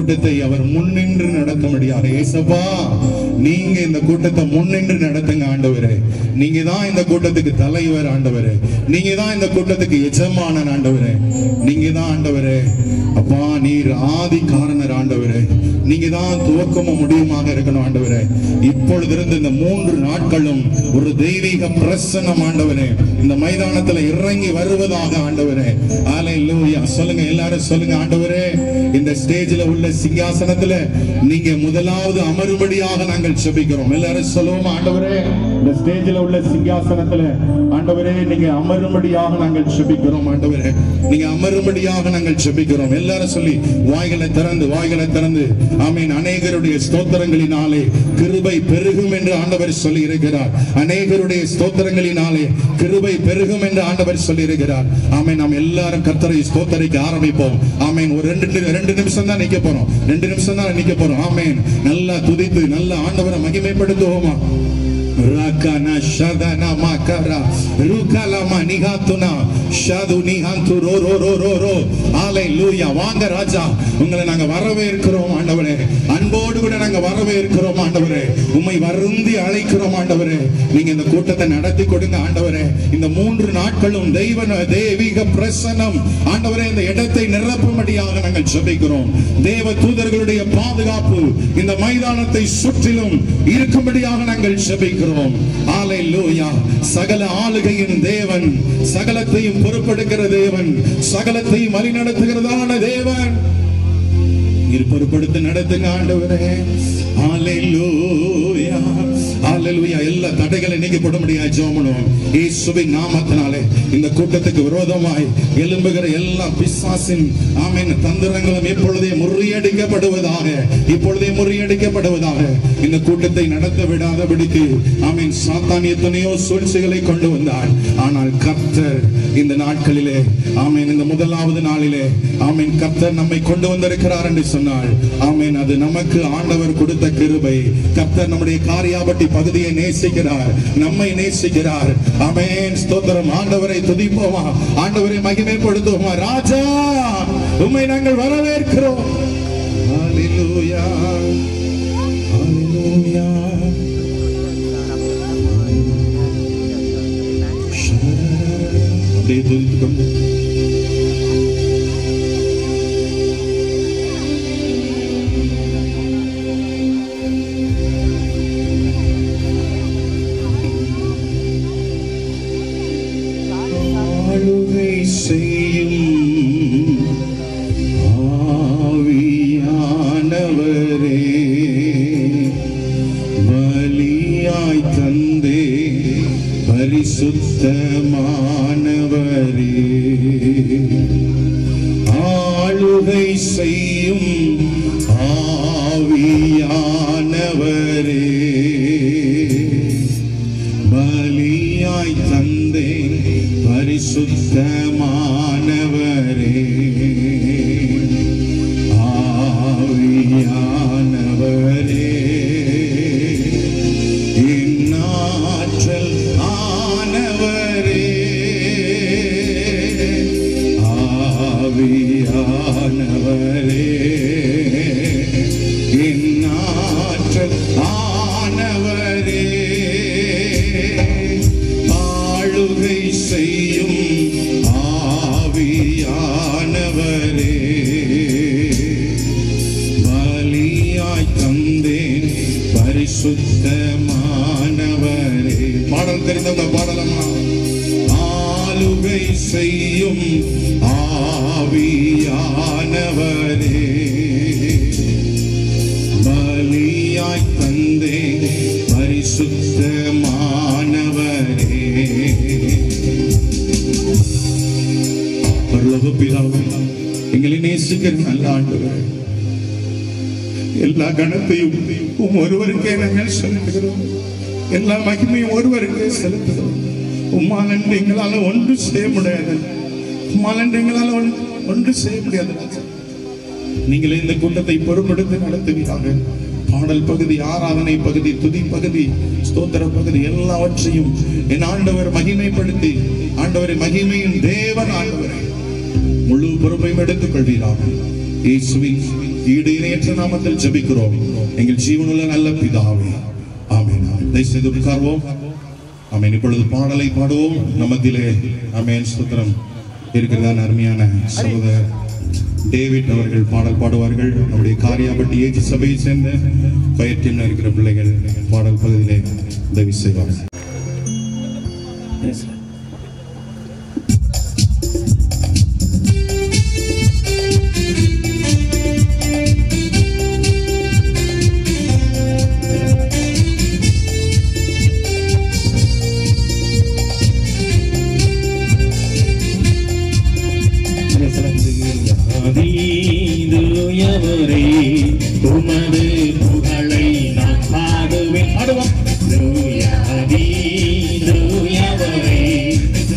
கூட்டத்தை அவர் முன்னின்று நடத்தும்படியாக இயேசுவா நீங்க இந்த கூட்டத்தை முன்னின்று நடத்துங்க ஆண்டவரே. நீங்க தான் இந்த கூட்டத்துக்கு தலைவர் ஆண்டவரே. நீங்க தான் இந்த கூட்டத்துக்கு எஜமானன் ஆண்டவரே. நீங்க தான் ஆண்டவரே. அப்பா நீர் ஆதி காரணர் ஆண்டவரே. நீங்க தான் துவக்கமும் முடியுமாக இருக்கணும் ஆண்டவரே. இப்பொழுதிருந்து இந்த 3 நாட்களும் ஒரு தெய்வீக பிரசன்னம் ஆண்டவரே இந்த மைதானத்துல இறங்கி வருவதாக ஆண்டவரே. ஹல்லேலூயா. சொல்லுங்க எல்லாரும் சொல்லுங்க ஆண்டவரே. இந்த ஸ்டேஜ்ல உள்ள சிங்காசனத்துல நீங்க முதலாவது அமரும்படியாக நாங்கள் ஜெபிக்கிறோம். எல்லாரும் சொல்லுவோம் ஆண்டவரே. இந்த ஸ்டேஜ்ல உள்ள சிங்காசனத்துல ஆண்டவரே நீங்க அமரும்படியாக நாங்கள் ஜெபிக்கிறோம் ஆண்டவரே. நீங்க அமரும்படியாக நாங்கள் ஜெபிக்கிறோம். எல்லாரும் சொல்லி வாய்களை திறந்து ஆமென். அநேகருடைய ஸ்தோத்திரங்களினாலே கிருபை பெருகும் என்று ஆண்டவர் சொல்லி இருக்கிறார். அநேகருடைய ஸ்தோத்திரங்களினாலே கிருபை பெருகும் என்று ஆண்டவர் சொல்லி இருக்கிறார். ஆமென். நாம் எல்லாரும் கர்த்தரை ஸ்தோத்தரிக்க ஆரம்பிப்போம். ஆமென். ஒரு 2 நிமிஷம் தான் நிக்க போறோம். 2 நிமிஷம் தான் நிக்க போறோம். ஆமென். நல்லா துதித்து நல்ல ஆண்டவரை மகிமைப்படுத்துவோமா. Rakana shadana makara rukala manihatuna shadu nihantu ro ro ro ro ro. Hallelujah. வாங்க ராஜா, உங்களை நாங்க வரவேற்கிறோம் ஆண்டவரே. அன்போடு கூட நாங்க வரவேற்கிறோம் ஆண்டவரே. உம்மை வருந்தி அழைக்கிறோம் ஆண்டவரே. நீங்க இந்த கூட்டத்தை நடத்தி கொடுங்க ஆண்டவரே. இந்த 3 நாட்களும் தெய்வீக பிரசன்னம் ஆண்டவரே இந்த இடத்தை நிரப்பும்படியாக நாங்கள் ஜெபிக்கிறோம். தேவ தூதர்களுடைய பாதுகாப்பு இந்த மைதானத்தை சுற்றிலும் இருக்கும்படியாக நாங்கள் ஜெபிக்கிறோம். ஹல்லேலூயா. சகல ஆளுகையின் தேவன், சகலத்தையும் பொறுப்பெடுக்கிற தேவன், சகலத்தையும் வழிநடத்துகிறதான தேவன் நீர் பொறுப்படுத்தி நடத்துங்க ஆண்டவரே. ஹல்லேலூயா. ஹல்லேலூயா. எல்லா தடைகளை நீக்கப்பட முடியாது ஜெபம் பண்ணுவோம். இயேசுவின் நாமத்தினாலே இந்த கூட்டத்துக்கு விரோதமாய் எழும்புகிற எல்லா பிசாசின் ஆமென் தந்திரங்களும் இப்பொழுதே முறியடிக்கப்படுவதாக. இப்பொழுதே முறியடிக்கப்படுவதாக. இந்த கூட்டத்தை நடத்த விடாதபடிக்கு ஆமென் சாத்தான் எத்தனையோ சூழ்ச்சிகளை கொண்டு வந்தார். ஆனால் கர்த்தர் இந்த நாட்களிலே ஆமென் இந்த முதலாவது நாளிலே ஆமென் கர்த்தர் நம்மை கொண்டு வந்திருக்கிறார் என்று சொன்னார். ஆமென். அது நமக்கு ஆண்டவர் கொடுத்த கிருபை. கர்த்தர் நம்முடைய காரியாபட்டி பகுதியை நேசிக்கிறார், நம்மை நேசிக்கிறார். ஆமென். ஸ்தோத்திரம். ஆண்டவரை துதிப்போமா, ஆண்டவரை மகிமைப்படுத்துவோமா. ராஜா உம்மை நாங்கள் வரவேற்கிறோம். ஹல்லேலூயா. ஹல்லேலூயா. அப்படியே துதித்துக்கொண்டு செய்யும் ஆவியானவரே பலியாய் தந்தே பரிசுத்தமானவரே ஆளுகை செய்யும் ஆவியானவரே பலியாய் தந்தே பரிசுத்தமானவரே ஆவியானவரே இன்னாற்றல் ஆனவரே ஆவியானவரே இன்னாற்றல் ஆனவரே ஆளுகை செய்யும் ஆவியானவரே பலியாய் தந்தேன் பரிசுத்தமானவரே. பாடல் தெரிந்தவங்க பாடலாமா? ஆளுகை செய்யும் ஆவியானவரே பலியாய் தந்தேன் பரிசுத்தமானவரே. பரலோக பிதாவே, எங்களை நேசிக்கிற நல்ல ஆண்டவரே, எல்லா கணத்தையும் ஒருவருக்கே நாங்கள் செலுத்துகிறோம். எல்லா மகிமையும் ஒருவருக்கே செலுத்துகிறோம். உம்மால் என்று எங்களால் ஒன்று செய்ய முடியாது. உம்மால் என்று எங்களால் ஒன்று செய்ய முடியாது. நீங்களே இந்த கூட்டத்தை பொறுப்பெடுத்து நடத்துவீராக. பாடல் பகுதி, ஆராதனை பகுதி, துதி பகுதி, ஸ்தோத்திர பகுதி எல்லாவற்றையும் என் ஆண்டவர் மகிமைப்படுத்தி, ஆண்டவரை மகிமையின் தேவன் ஆண்டவரை முழு பொறுப்பையும் எடுத்துக் கொள்வீராக. இயேசுவின் ஈடு இணையற்ற நாமத்தில் ஜெபிக்கிறோம் எங்கள் ஜீவனுள்ள நல்ல பிதாவே, ஆமென். தயவுசெய்து உட்கார்வோம். ஆமென். இப்பொழுது பாடலை பாடுவோம். நமத்திலே ஆமென் ஸ்தோத்திரம் இருக்கிறதான அருமையான சகோதரர் டேவிட் அவர்கள் பாடல் பாடுவார்கள். நம்முடைய காரியாபட்டி ஏஜி சபையை சேர்ந்த பயிற்சியில் இருக்கிற பிள்ளைகள் பாடல் பகுதியிலே உதவி செய்வார்கள். உமது புகழை நான் பாடுவேன். பாடுவோம்.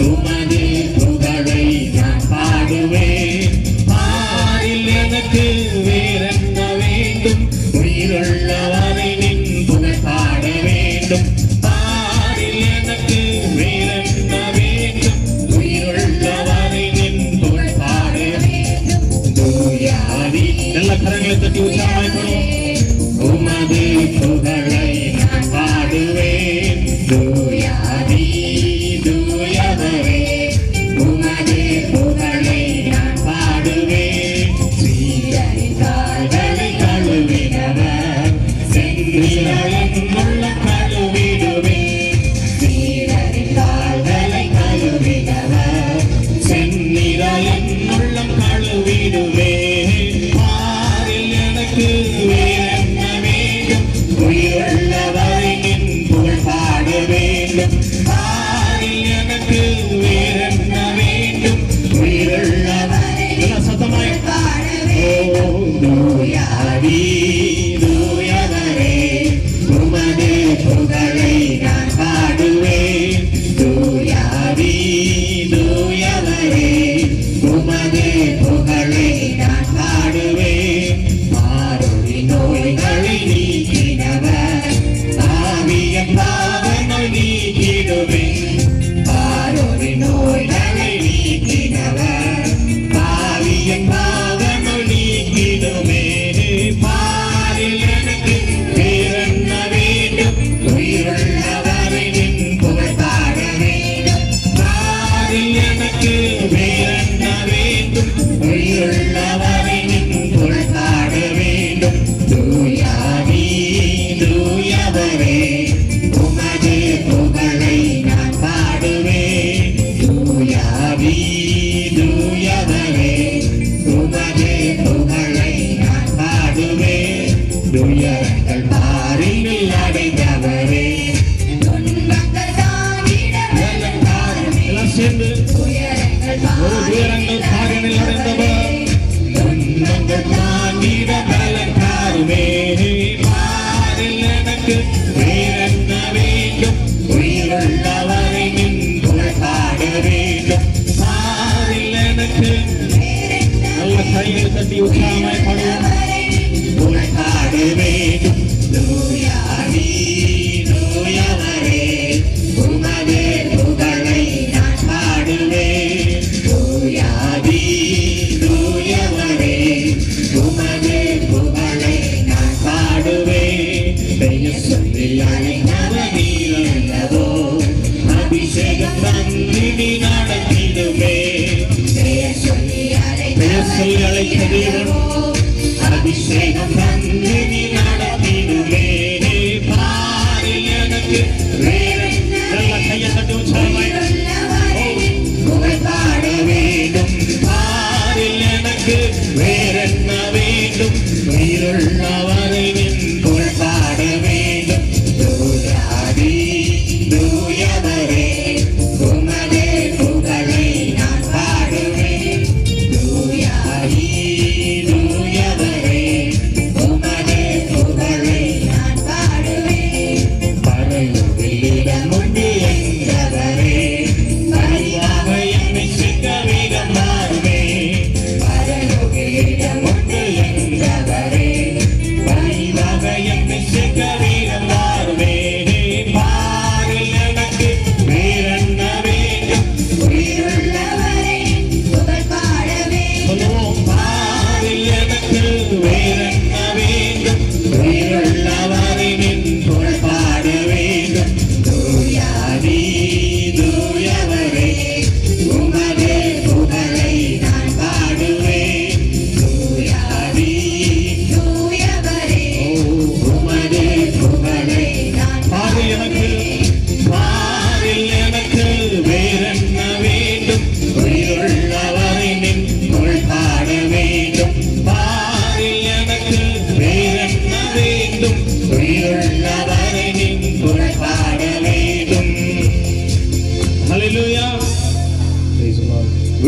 உமது புகழை நான் பாடுவேன். பாரில் எனக்கு வேறென்ன வேண்டும்? உயிருள்ளவரை நின் புகழ் பாட வேண்டும். பாரில் எனக்கு வேறென்ன வேண்டும்? உயிருள்ளவரை நின் புகழ் பாட வேண்டும். நல்ல கரங்களை தட்டி உற்சாகமாய் பாடுவோம். உமது புகழை நான் பாடுவேன். தூயாதி தூயவரே, உமது புகழை நான் பாடுவேன். சீதரிகால்களை கழுவினவர், சென்றிகளின் உள்ள கழுவிடுவேன். சீதரிகால்களை கழுவினவர், சென்னிகளின் உள்ளம் கழுவிடுவேன். வேறென்ன வேண்டும்? உயிருள்ளவரை நின் புகழ் பாட வேண்டும். பாரில் எனக்கு வேறென்ன வேண்டும்? உயிருள்ளவரை சத்தமாய் பாட வேண்டும். தூயாதி தூயவரே, உமது புகழை நான் பாடுவேன். தூயாதி தூயவரே, உமது புகழை நான் பாடுவேன். நோய்களை நீக்கினவர், ஆவியின் பாவனை நீக்கிடுவேன். பாரோரி நோய்களை நீக்கினவர், ஆவியின் பாவனை நீக்கிடுமே. பாரில் எனக்கு வேறென்ன வேண்டும்? உயிருள்ளவரை நின் புகழ் பாட வேண்டும். பாரில் எனக்கு வேறென்ன வேண்டும்? உயிருள்ளவரை நின் புகழ் பாட வேண்டும். தூயாதி தூயவரே, உமது புகழை நான் பாடுவேன். தூயாதி தூயவரே, உமது புகழை நான் பாடுவேன். துயரங்கள் பாரில் அடைந்தவரே, துன்பங்கள் தாங்கிட பலன் தாருமே. எல்லாம் சேர்ந்து துயரங்கள் பாரில் அடைந்தவர், துன்பங்கள் தாங்கிட பலன் தாருமே. பாரில் எனக்கு வேறென்ன வேண்டும்? உயிருள்ளவரை நின் புகழ் பாட வேண்டும். பாரில் எனக்கு நல்ல கைகள் தட்டி உற்சாகமாய் பாடுவோம். புகழ் பாட வேண்டும். தூயாதி தூயவரே, உமது புகழை நான் பாடுவேன். தூயாதி தூயவரே, உமது புகழை நான் பாடுவேன். பெயர் சொல்லி அழைத்தவர் நீரல்லவோ, அபிஷேகம் தந்து நீ நடத்திடுமே. பெயர் சொல்லி அழைத்த தேவன், அபிஷேகம் தந்து நீ நடத்திடுமே. பாரில் எனக்கு வேறென்ன நல்ல கையை தட்டி உற்சாகமாய் புகழ் பாட வேண்டும். பாரில் எனக்கு வேறென்ன வேண்டும்? உயிருள்ளவரை நின் புகழ் பாட வேண்டும். தூயாதி தூயவரே, உமது புகழை நான் பாடுவேன். தூயாதி தூய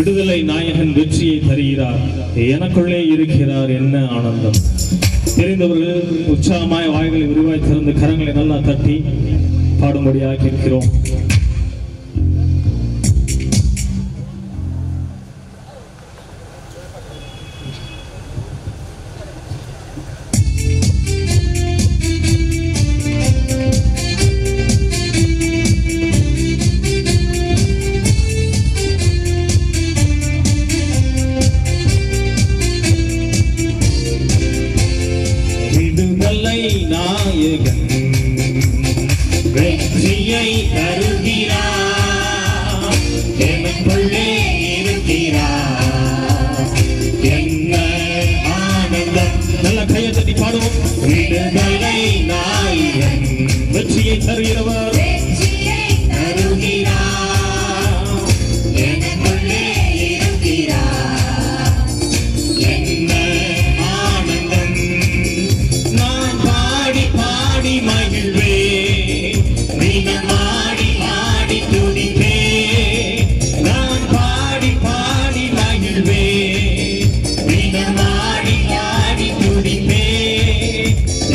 விடுதலை நாயகன் வெற்றியை தருகிறார், எனக்குள்ளே இருக்கிறார், என்ன ஆனந்தம். தெரிந்தவர்கள் உற்சாகமாய் வாய்களை விரிவாய் திறந்து கரங்களை நல்லா தட்டி பாடும்படியாக கேட்கிறோம். நாயகன் வெற்றியை தருகிறார், எனக்குள்ளே இருக்கிறார், என்ன ஆனந்தம். நல்ல கையை தட்டி பாடுவோம். விடுதலை நாயகன் வெற்றியை தருகிறவர், தருகிறார், எனக்குள்ளே இருக்கிறார், என்ன ஆனந்தம். நான் பாடி பாடி மகிழ்வே, மாடி பாடி துடிப்பே, நான் பாடி பாடி மகிழ்வே, மாடி பாடி துடிப்பே,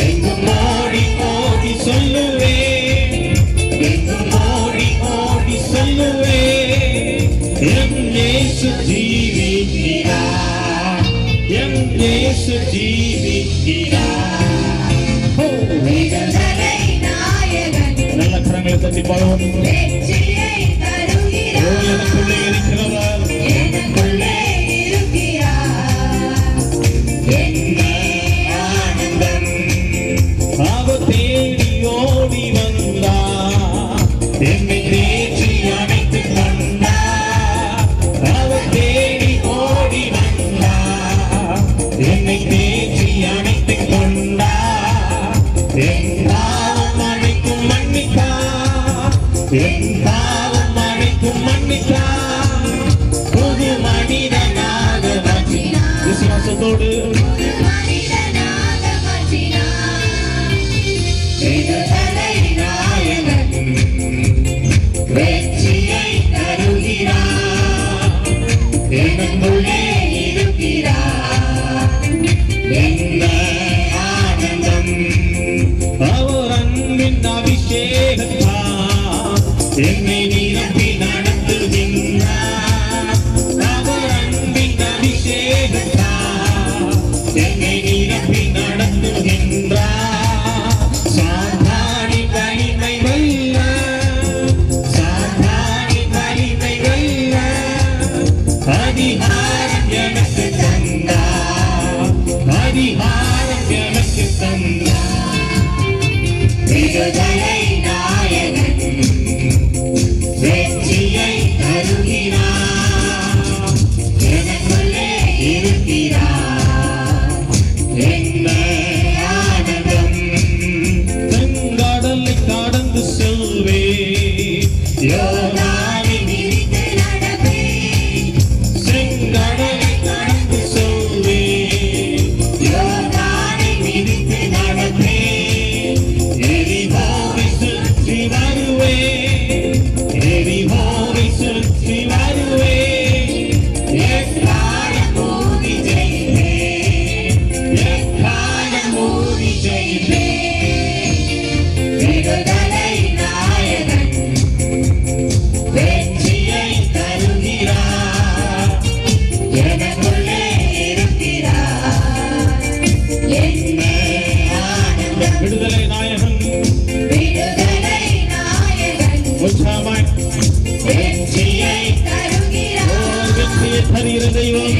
எங்கும் ஓடி ஓடி சொல்லுவே, எங்கும் ஓடி ஓடி சொல்லுவே, என் இயேசு ஜீவிக்கிறார், என் இயேசு ஜீவிக்கிறார். நல்ல கரங்களை தட்டி பாடுவோம். எனக்குள்ளே இருக்கிறவர், எனக்குள்ளே என்ன ஆனந்தம். அவர் தேடி ஓடி வந்தார், என்னை தேற்றி அணைத்துக் கொண்டார். அவர் தேடி ஓடி வந்தார், என்னை தேற்றி அணைத்துக் கொண்டார். என் பாவம் அனைத்தும் மன்னித்தார், என் பாவம் அனைத்தும் மன்னித்தார். புது மனிதனாக மாற்றினார். விசுவாசத்தோடு விடுதலை நாயகன் வெற்றியை தருகிறார், எனக்குள்ளே இருக்கிறார், என்ன ஆனந்தம். அவர் அன்பின் அபிஷேகத்தால் என்னை நிரப்பி நடத்துகின்றார். அவர் அன்பின் அபிஷேகத்தால் என்னை நிரப்பி நடத்துகின்றார். சாத்தானி வலிமை வெல்ல, சாத்தானி வலிமை வெல்ல, அதிகாரம் எனக்கு தந்தார், அதிகாரம் எனக்கு தந்தார். விடுதலை நாயகன் வெற்றியை தருகிறார், எனக்குள்ளே இருக்கிறார், என்ன ஆனந்தம். தென்கடலை கடந்து செல்வே, யோர்தானை மிதித்து நடப்பே, செங்கடலை கடந்து செல்வே, யோர்தானை மிதித்து நடப்பே, எரிகோவை சுற்றி வருவே, எரிகோவை சுற்றி வருவே, எக்காலம் ஊதி ஜெயிப்பே, எக்காலம் ஊதி ஜெயிப்பே. விடுதலை நாயகன் வெற்றியை தருகிறார், எனக்குள்ளே இருக்கிறார், என்ன ஆனந்தம். விடுதலை நாயகன் உற்சாகமாய் வெற்றியை தருகிறார், வெற்றியை தருகிற தெய்வம்,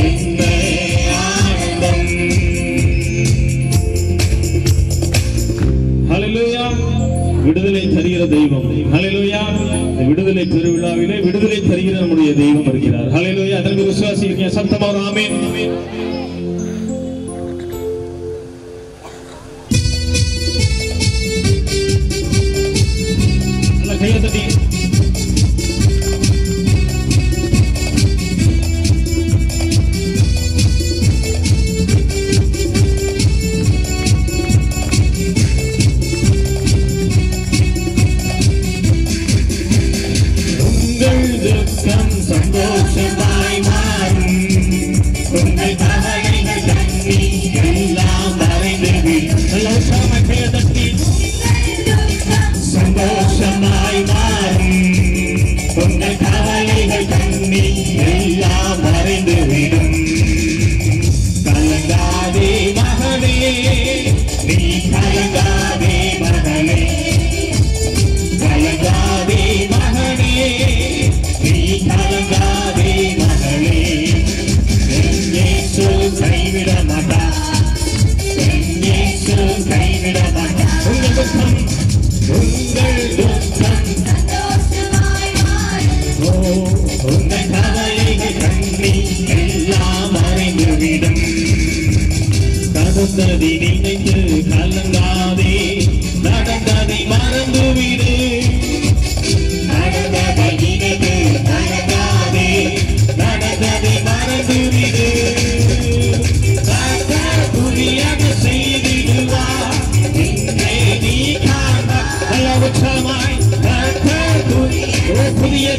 என்ன ஆனந்தம். ஹல்லேலூயா. விடுதலை தருகிற தெய்வம். ஹல்லேலூயா. விடுதலை பெருவிழாவிலே விடுதலை தருகிற நம்முடைய தெய்வம் இருக்கிறார். ஹல்லேலூயா. அதற்கு விசுவாசிங்க சத்தமா ஒரு ஆமென். நல்ல கையை தட்டி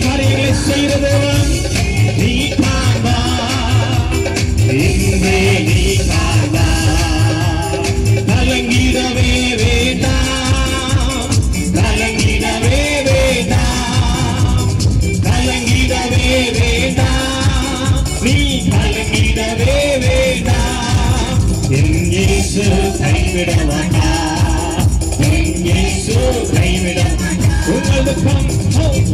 காரியங்களை செய்கிற தேவன். நீ காண்பா, இன்றே நீ காண்பா. கலங்கிடவே வேண்டாம், கலங்கிடவே வேண்டாம், கலங்கிடவே வேண்டாம், நீ கலங்கிடவே வேண்டாம். என் இயேசு கைவிட மாட்டார், என் இயேசு கைவிட மாட்டார். உங்கள் துக்கம்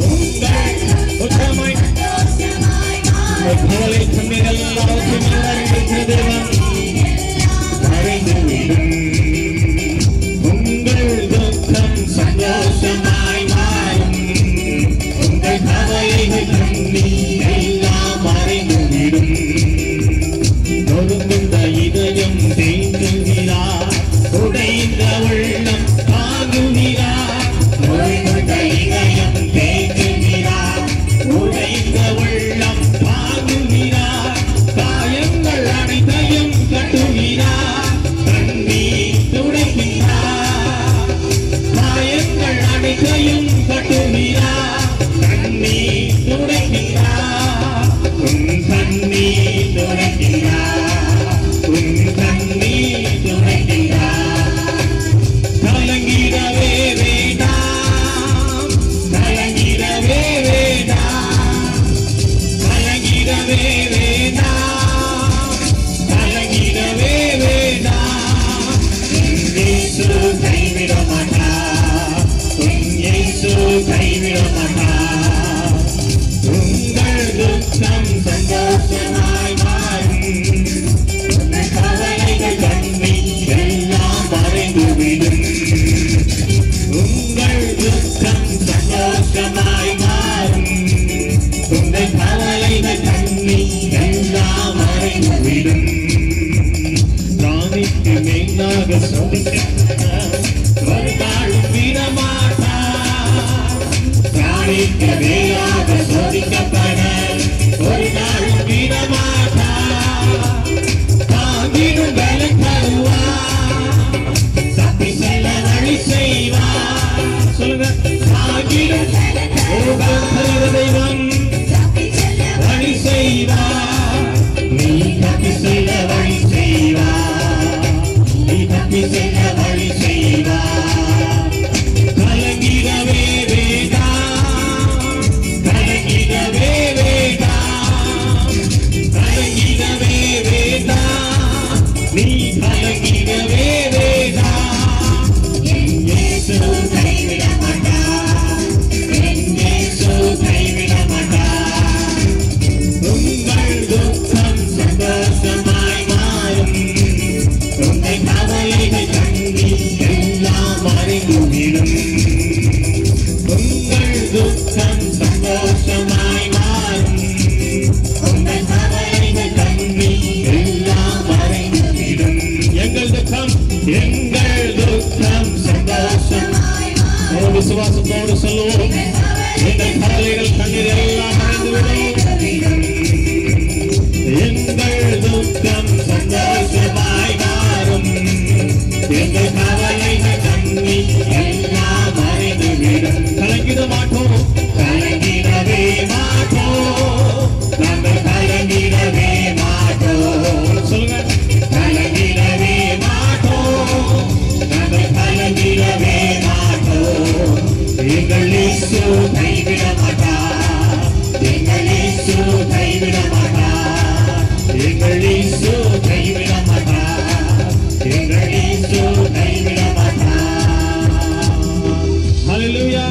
உங்கள் உத்தமாய் கவலை கண்ணீர் எல்லாவற்றையும் அறிந்திருக்கிற தேவன் அறிந்துவிடும். உங்கள் துக்கம் சந்தோஷமாய் மாறும், உங்கள் கவலைகள் கண்ணீர் எல்லாம் அறிந்துவிடும். நொறுங்குண்ட இதயம் தேங்குகிறார், உடைந்த உள்ளம் தாங்குகிறார். நொறுங்குண்ட இதயம் தேங்குகிறார், உடைந்த உள்ளம் தாங்குகிறார். காயங்கள் அனைத்தையும் கட்டுகிறார், கண்ணீர் துடைக்கிறார். காயங்கள் அனைத்தையும் கட்டுகிறார், கண்ணீர் துடைக்கிறார். உன் கண்ணீர் துடைக்கிறார், உன் கண்ணீர் துடைக்கிறார். கலங்கிடவே வேண்டாம், கலங்கிடவே வேண்டாம், கலங்கிடவே வேண்டாம், கலங்கிடவே வேண்டாம். உன் இயேசு கைவிட மாட்டார், உன் இயேசு கைவிட மாட்டார். உங்கள் துக்கம் சந்தோஷமாய் மாறும், உங்கள் கவலைகள் கண்ணீர் எல்லாம் மறைந்துவிடும். உங்கள் துக்கம் சந்தோஷமாய் மாறும், உங்கள் கவலைகள் கண்ணீர் எல்லாம் மறைந்துவிடும். ராணிக்கு மேலாக சோதிக்க ஒரு நாளும் விடமாட்டார், ராணிக்கு மேலாக சோதிக்கப்பட ஒரு நாளும் விடமாட்டார். தாங்கிடும் வேலை தருவார், தப்பி செல்ல வழி செய்வார். சொல்லுங்க, தாங்கிடும் தெய்வம் வழி செய்வார். நீ தப்பி செல்ல வழி செய்வார், நீ தப்பி செல்ல வழி செய்வார். கலங்கிடவே வேண்டாம், கலங்கிடவே வேண்டாம், கலங்கிடவே வேண்டாம், நீ கலங்கிடவே வேண்டாம். என் இயேசு கைவிட மாட்டார், என் இயேசு கைவிட மாட்டார். உங்கள் துக்கம் சந்தோஷமாய் மாறும், உங்கள் கவலைகள் கண்ணீர் எல்லாம் மறைந்துவிடும். உங்கள் துக்கம் சந்தோஷமாய் மாறும், உங்கள் கவலைகள் கண்ணீர் எல்லாம் மறைந்துவிடும். எங்கள் துக்கம், எங்கள் துக்கம் சந்தோஷம். விசுவாசத்தோடு சொல்லுவோம், எங்கள் கவலைகள் கண்ணீர் எல்லாம் மறைந்துவிடும். எங்கள் துக்கம் சந்தோஷமாய் மாறும், எங்கள் கவலைகள் கண்ணீர் எல்லாம் மறைந்துவிடும். கலங்கிட மாட்டோம், கலங்கிடவே மாட்டோம், நாங்கள் கலங்கிடவே மாட்டோம். சொல்லுங்க, கலங்கிடவே மாட்டோம், நாங்கள் கலங்கிடவே மாட்டோம். எங்கள் இயேசு கைவிட மாட்டார், எங்கள் இயேசு கைவிட மாட்டார், எங்கள் இயேசு கைவிட மாட்டார், எங்கள் இயேசு கைவிட மாட்டார். ஹல்லேலூயா.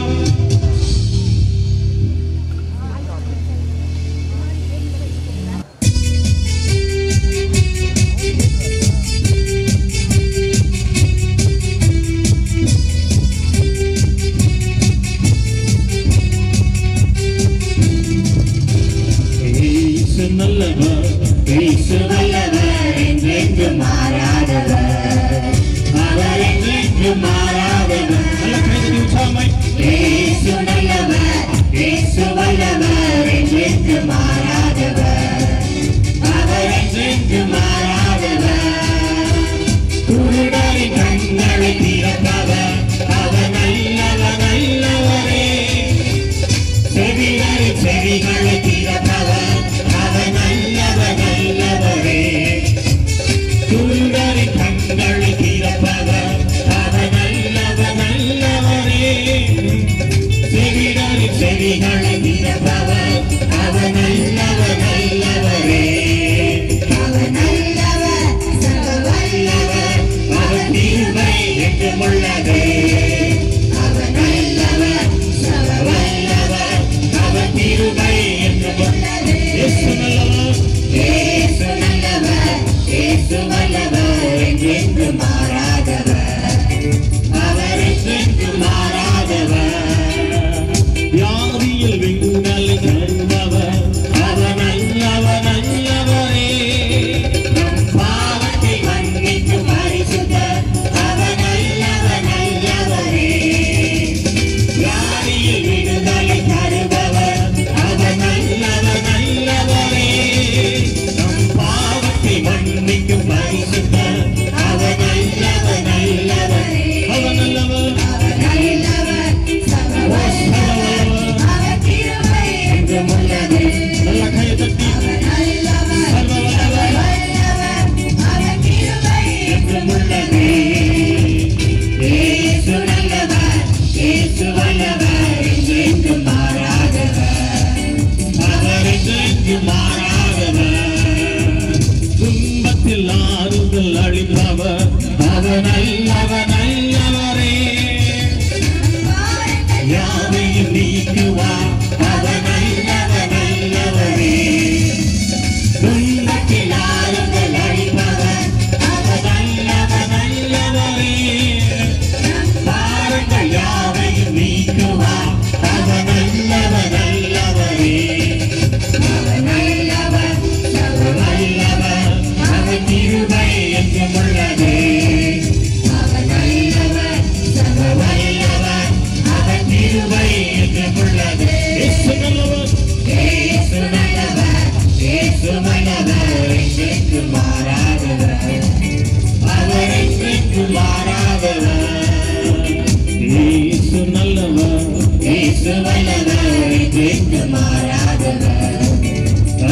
இயேசு வல்லவர் என்றென்று மாறாதவர்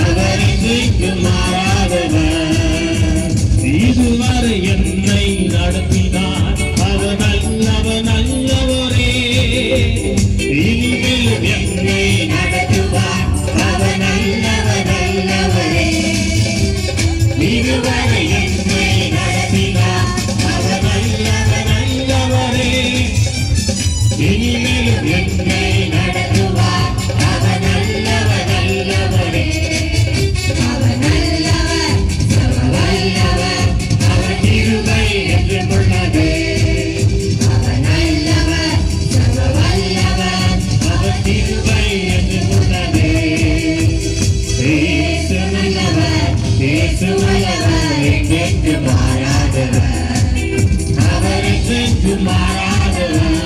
அவர் என்றென்று மாறாதவர் இதுவரை என்னை நடத்தினார் அவர் நல்லவர் நல்லவரே இனிமேலும் என்னை நடத்துவார் அவர் நல்லவர் நல்லவரே இதுவரை என்னை நடத்தினார் அவர் நல்லவர் நல்லவரே இனிமேலும் என்னை நடத்துவார் அவர் நல்லவர் நல்லவரே அவர் நல்லவர் அவர் வல்லவர் அவர் கிருபை என்றும் உள்ளது அவர் நல்லவர் அவர் வல்லவர் அவர் கிருபை என்றும் உள்ளது இயேசு நல்லவர் இயேசு வல்லவர் என்றென்று மாறாதவர் அவர் என்றென்று மாறாதவர்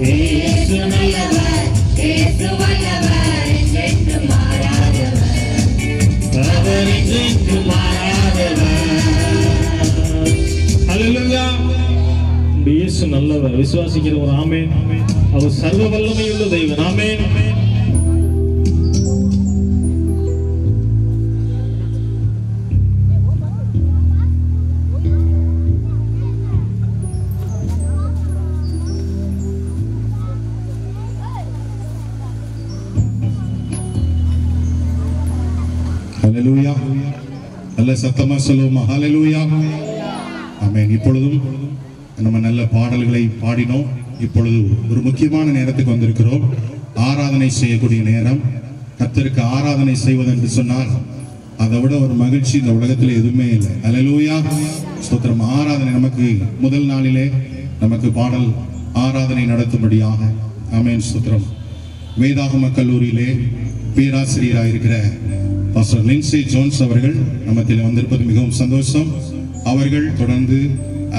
இயேசு நல்லவர் இயேசு வல்லவர் என்றென்று மாறாதவர் அவர் என்றென்று மாறாதவர் ஹல்லேலூயா. இயேசு நல்லவர். விசுவாசிக்கிற ஒரு ஆமென். அவர் சர்வ வல்லமையுள்ள தெய்வம். ஆமென். ஹல்லேலூயா. நல்ல சத்தமா சொல்லுவோமா? ஹல்லேலூயா. ஆமென். இப்பொழுதும் நம்ம நல்ல பாடல்களை பாடினோம். இப்பொழுது ஒரு முக்கியமான நேரத்துக்கு வந்திருக்கிறோம். ஆராதனை செய்யக்கூடிய நேரம். கர்த்தருக்கு ஆராதனை செய்வது என்று சொன்னால் அதை விட ஒரு மகிழ்ச்சி இந்த உலகத்தில் எதுவுமே இல்லை. ஹல்லேலூயா. ஸ்தோத்திரம். ஆராதனை நமக்கு முதல் நாளிலே நமக்கு பாடல் ஆராதனை நடத்தும்படியாக ஆமென். ஸ்தோத்திரம். வேதாகம கல்லூரியிலே பேராசிரியராக இருக்கிற பாஸ்டர் லின்சி ஜோன்ஸ் அவர்கள் நம்மத்தில் வந்திருப்பது மிகவும் சந்தோஷம். அவர்கள் தொடர்ந்து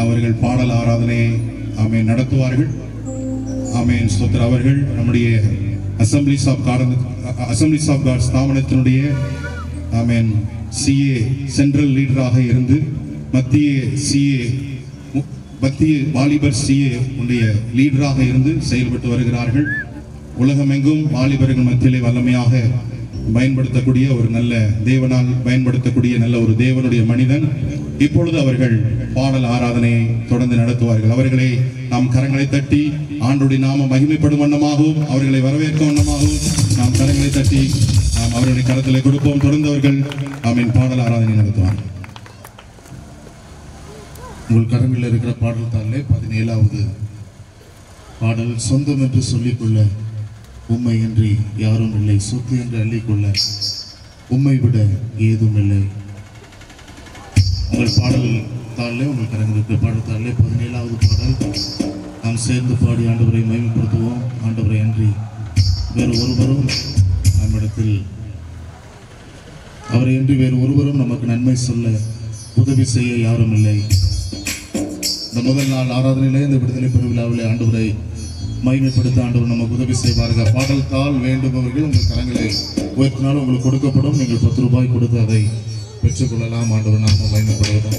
அவர்கள் பாடல் ஆராதனையை ஆமென் நடத்துவார்கள். ஆமென். ஸ்தோத்திரம். அவர்கள் நம்முடைய அசம்பிளிஸ் ஆஃப் காட் ஸ்தாபனத்தினுடைய ஆமென் சிஏ சென்ட்ரல் லீடராக இருந்து மத்திய வாலிபர் சிஏ உடைய லீடராக இருந்து செயல்பட்டு வருகிறார்கள். உலகமெங்கும் வாலிபர்கள் மத்தியிலே வல்லமையாக பயன்படுத்தக்கூடிய ஒரு நல்ல தேவனால் பயன்படுத்தக்கூடிய நல்ல ஒரு தேவனுடைய மனிதன். இப்பொழுது அவர்கள் பாடல் ஆராதனையை தொடர்ந்து நடத்துவார்கள். அவர்களை நாம் கரங்களை தட்டி ஆண்டவருடைய நாமம் மகிமைப்படும் வண்ணமாகவும் அவர்களை வரவேற்கும் வண்ணமாகவும் நாம் கரங்களை தட்டி நாம் அவருடைய கரத்திலே கொடுப்போம். தொடர்ந்து அவர்கள் ஆமென் பாடல் ஆராதனை நடத்துவார்கள். உங்கள் கரங்களில் இருக்கிற பாடல் தாளிலே 17வது பாடல். சொந்தம் என்று சொல்லிக்கொள்ள உம்மை என்று யாரும் இல்லை, சொத்து என்று அள்ளிக்கொள்ள உம்மை விட ஏதும் இல்லை. உங்கள் பாடல் தாளிலே உங்கள் கரங்களில் இருக்கிற பாடல் தாளிலே 17வது பாடல். நாம் சேர்ந்து பாடி ஆண்டவரை மகிமைப்படுத்துவோம். ஆண்டவரை அன்றி வேறு ஒருவரும் நம்மிடத்தில் அவரை அன்றி வேறு ஒருவரும் நமக்கு நன்மை சொல்ல உதவி செய்ய யாரும் இல்லை. இந்த முதல் நாள் ஆராதனையிலே இந்த விடுதலை பெருவிழாவிலே ஆண்டவரை மகிமைப்படுத்த ஆண்டவர் நமக்கு உதவி செய்வார்கள். பாடல் தாள் வேண்டுபவர்கள் உங்கள் கரங்களை உயர்த்தினாலும் உங்களுக்கு கொடுக்கப்படும். நீங்கள் 10 ரூபாய் கொடுத்து அதை பெற்றுக்கொள்ளலாம். ஆண்டவர் நாம மகிமைப்படுவதாக.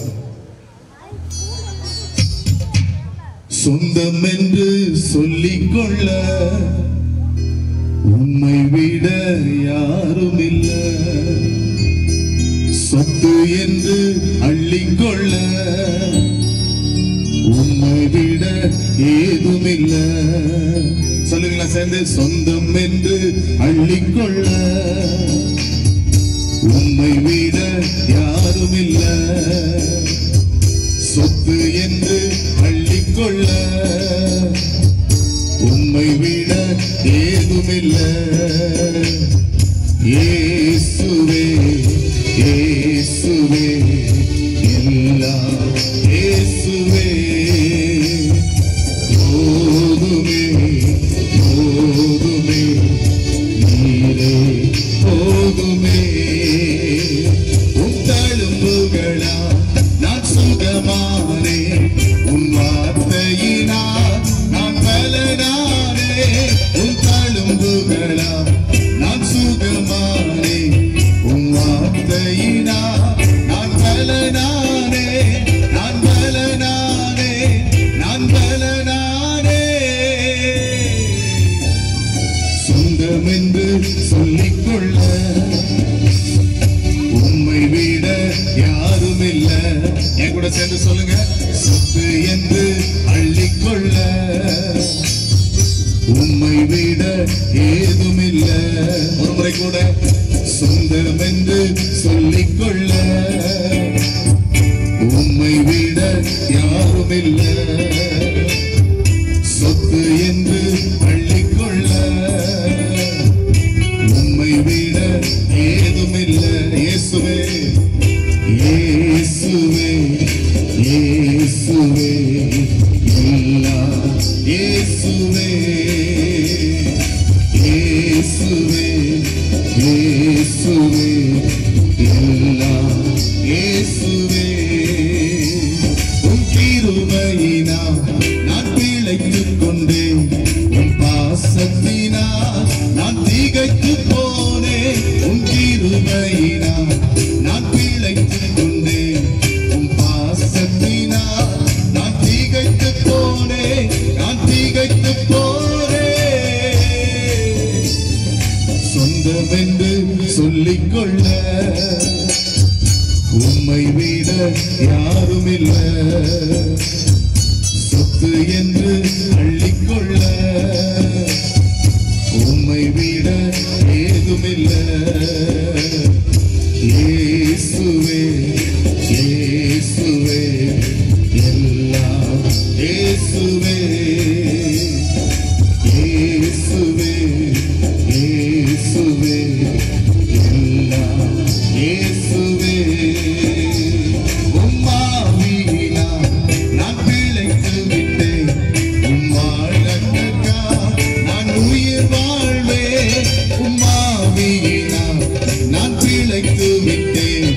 சொந்தம் என்று சொல்லிக்கொள்ள உம்மை விட யாரும் இல்லை, சொத்து என்று அள்ளிக்கொள்ள உம்மை விட ஏதும் இல்லை. சொல்லுங்களா சேர்ந்து? சொந்தம் என்று அள்ளிக்கொள்ள உம்மை விட யாரும் இல்லை, சொத்து என்று அள்ளிக்கொள்ள உம்மை விட ஏதும் இல்லை. இயேசுவே இயேசுவே எல்லாம் இயேசுவே, போதுமே போதுமே நீரே போதுமே. உன் தழும்புகளா நான் சுகமானே, உன் வார்த்தையினால் நான் பலனானே. உன் தழும்புகளா நான் சுகமானே, உம்மை விட ஏதுமில்ல. ஒரு முறை கூட சொந்தம் என்று சொல்லிக்கொள்ள உம்மை விட யாருமில்ல. சொத்து என்று அள்ளிக்கொள்ள உம்மை விட ஏதுமில்ல. இயேசுவே இயேசுவே இயேசுவே எல்லாம் இயேசுவே இயேசுவே இயேசுவே எல்லாம் இயேசுவே. உம் கிருபையினால் நான் பிழைத்துக் கொண்டேன். உம் பாசத்தினால் நான் திகைத்து போனேன். உம் கிருபையினால் நான் பிழைத்துக் கொண்டேன். உம் பாசத்தினால் நான் திகைத்து போனேன். நான் திகைத்து போனேன். சொந்தம் என்று சொல்லிக்கொள்ள உம்மை விட யாருமில்ல. சொத்து என்று அள்ளிக்கொள்ள உம்மை விட ஏதுமில்ல. இயேசுவே இயேசுவே எல்லாம் இயேசுவே இயேசுவே இயேசுவே எல்லாம் இயேசுவே. உம்மாவியினால் நான் பிழைத்து விட்டேன். உம் வாழ்க்கைக்காக நான் உயிர் வாழ்வேன். உம்மாவியினால் நான் பிழைத்து விட்டேன்.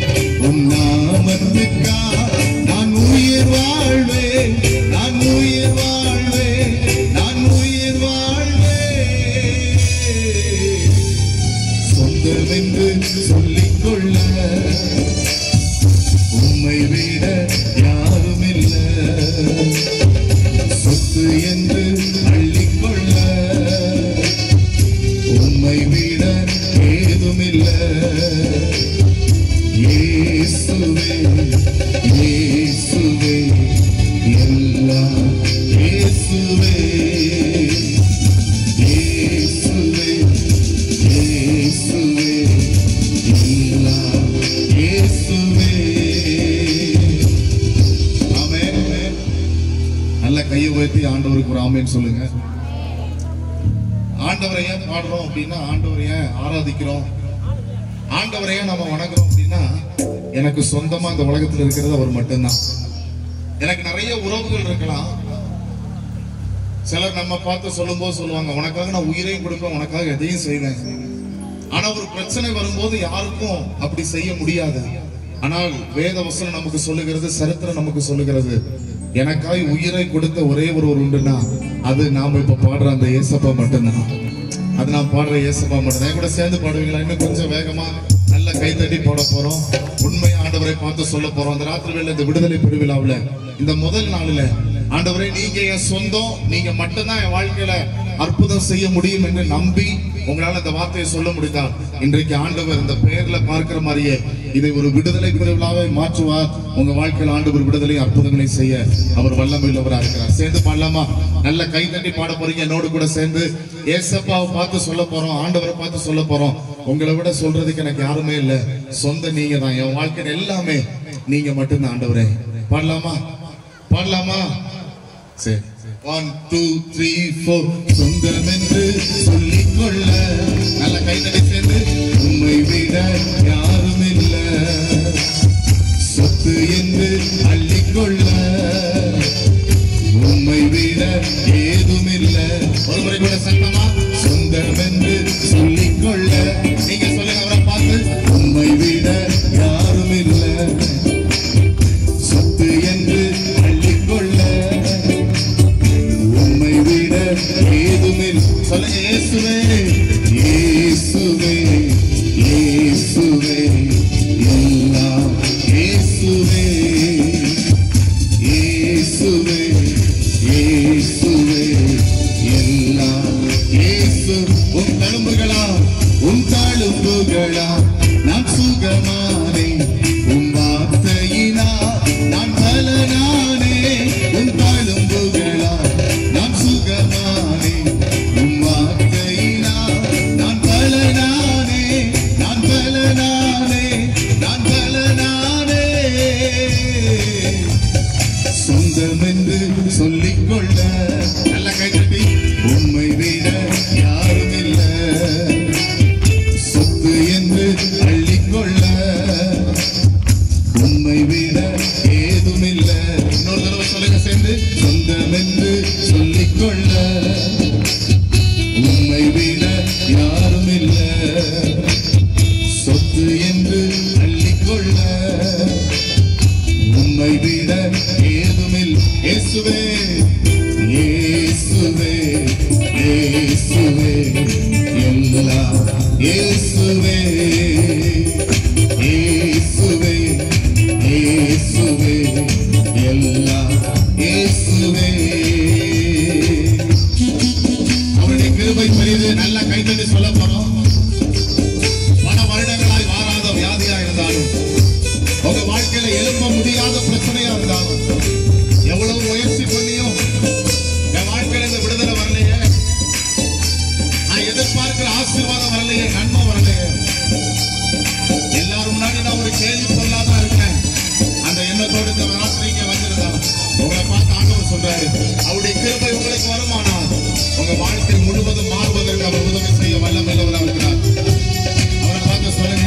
உம் நாமத்துக்காக நான் உயிர் வாழ்வேன். நான் உயிர் வாழ்வேன். நான் உயிர் வாழ்வேன். சொந்தம் என்று சொல்லிக்கொள்ள உம்மை விட யாருமில்ல. சொத்து என்று அள்ளிக்கொள்ள உம்மை விட ஏதுமில்ல. இயேசுவே இயேசுவே எல்லாம் இயேசுவே இயேசுவே இயேசுவே எல்லாம் இயேசுவே. ஆமென். நல்ல கையை உயர்த்தி ஆண்டவருக்கு ஒரு ஆமென் சொல்லுங்க. ஆண்டவரை ஏன் பாடுறோம் அப்படின்னா, ஆண்டவரை ஏன் ஆராதிக்கிறோம், ஆண்டவரை ஏன் நம்ம வணங்குறோம் அப்படின்னா, எனக்கு சொந்தமா இந்த உலகத்தில் இருக்கிறது அவர் மட்டும்தான். எனக்கு நிறைய உறவுகள் இருக்கலாம். சிலர் நம்ம பார்த்து சொல்லும் போது சொல்லுவாங்க, உனக்காக நான் உயிரையும் கொடுப்பேன், உனக்காக எதையும் செய்வேன். ஆனா ஒரு பிரச்சனை வரும்போது யாருக்கும் அப்படி செய்ய முடியாது. ஆனால் வேத வசனம் நமக்கு சொல்லுகிறது, சரித்திரம் நமக்கு சொல்லுகிறது, எனக்காய் உயிரை கொடுத்த ஒரே ஒருவர் உண்டுன்னா அது நாம இப்ப பாடுற அந்த ஏசப்பா மட்டும்தான். அது நான் பாடுற ஏசப்பா மட்டும்தான். என் கூட சேர்ந்து பாடுவீங்களா? இன்னும் கொஞ்சம் வேகமா நல்ல கைத்தட்டி பாட போறோம். உண்மை ஆண்டவரை பார்த்து சொல்ல போறோம். அந்த ராத்திரி வேளை இந்த விடுதலை பெருவிழாவில் இந்த முதல் நாளில், ஆண்டவரே நீங்க என் சொந்தம், நீங்க மட்டும்தான் என் வாழ்க்கையில அற்புதம் செய்ய முடியும் என்று நம்பி உங்களால இந்த வார்த்தையை சொல்ல முடிந்தால், இன்றைக்கு ஆண்டவர் இந்த பெயர்ல பார்க்கிற மாதிரியே இதை ஒரு விடுதலை பெருவிழாவை மாற்றுவார். உங்க வாழ்க்கையில் ஆண்டவர் விடுதலை அற்புதங்களை செய்ய அவர் வல்லமை உள்ளவராக இருக்கிறார். சேர்ந்து பாடலாமா? நல்ல கை தட்டி பாட போறீங்க. என்னோடு கூட சேர்ந்து ஏசப்பாவை பார்த்து சொல்ல போறோம், ஆண்டவரை பார்த்து சொல்ல போறோம். உங்களை விட சொல்றதுக்கு எனக்கு யாருமே இல்லை, சொந்த நீங்க தான். என் வாழ்க்கையில் எல்லாமே நீங்க மட்டும்தான் ஆண்டவரே. பாடலாமா? பாடலாமா? சரி, 1 2 3 4. சொந்தம் என்று சொல்லிக்கொள்ள நல்ல கைதடி சேர்ந்து, உம்மை விட யாரும் இல்ல. சொத்து என்று அள்ளிக்கொள்ள உம்மை விட ஏதும் இல்ல. ஒரு முறை கூட சத்தமா சொந்தம் என்று சொல்லிக்கொள்ள. நீங்க சொல்லுங்க அவரை பார்த்து, உம்மை விட யாரும் இல்ல. சொத்து என்று அள்ளிக்கொள்ள உம்மை விட ஏதுமில். சொல்லுங்க, இயேசுவே இயேசுவே இயேசுவே எல்லாம் இயேசுவே இயேசுவே இயேசுவே எல்லாம் இயேசு. உன் தழும்புகளா உன் தழும்புகளா நான் சுகமானேன். உன் வார்த்தையினா நான் பலனானே. உன் தழும்புகளா நான் சுக சொல்லிக்கொள்ள உம்மை விட யாரும் இல்ல. சொத்து என்று அள்ளிக்கொள்ள உம்மை விட ஏதுமில்லை. இயேசுவே இயேசுவே இயேசுவே எல்லாம் இயேசுவே இயேசுவே இயேசுவே எல்லாம் இயேசுவே. அவருடைய கிருபை பெரிது. நல்ல கைத்தட்டி சொல்ல போறோம். பல வருடங்களாய் மாறாத வியாதியா இருந்தாலும், உங்க வாழ்க்கையில எழும்ப முடியாத பிரச்சனையா இருந்தாலும், எவ்வளவு முயற்சி பண்ணியும் என் வாழ்க்கையில இந்த விடுதலை வரலையே, நான் எதிர்பார்க்கிற ஆசீர்வாதம் வரலையே, நன்மை வரலையே, எல்லாரும் முன்னாடி நான் ஒரு கேள்வி பொருளாதான் இருக்கேன், அந்த எண்ணத்தோடு இந்த ராத்திரிக்கு வந்திருந்தா உங்களை பார்த்து ஆண்டவர் சொல்றாரு, அவருடைய கிருபை உங்களுக்கு வருமானால் உங்க வாழ்க்கை முழுவதும் மாறுவதற்கு அவர் உதவி செய்ய வல்லமையுள்ளவராக இருக்கிறார். அவரை பார்த்து சொல்லுங்க,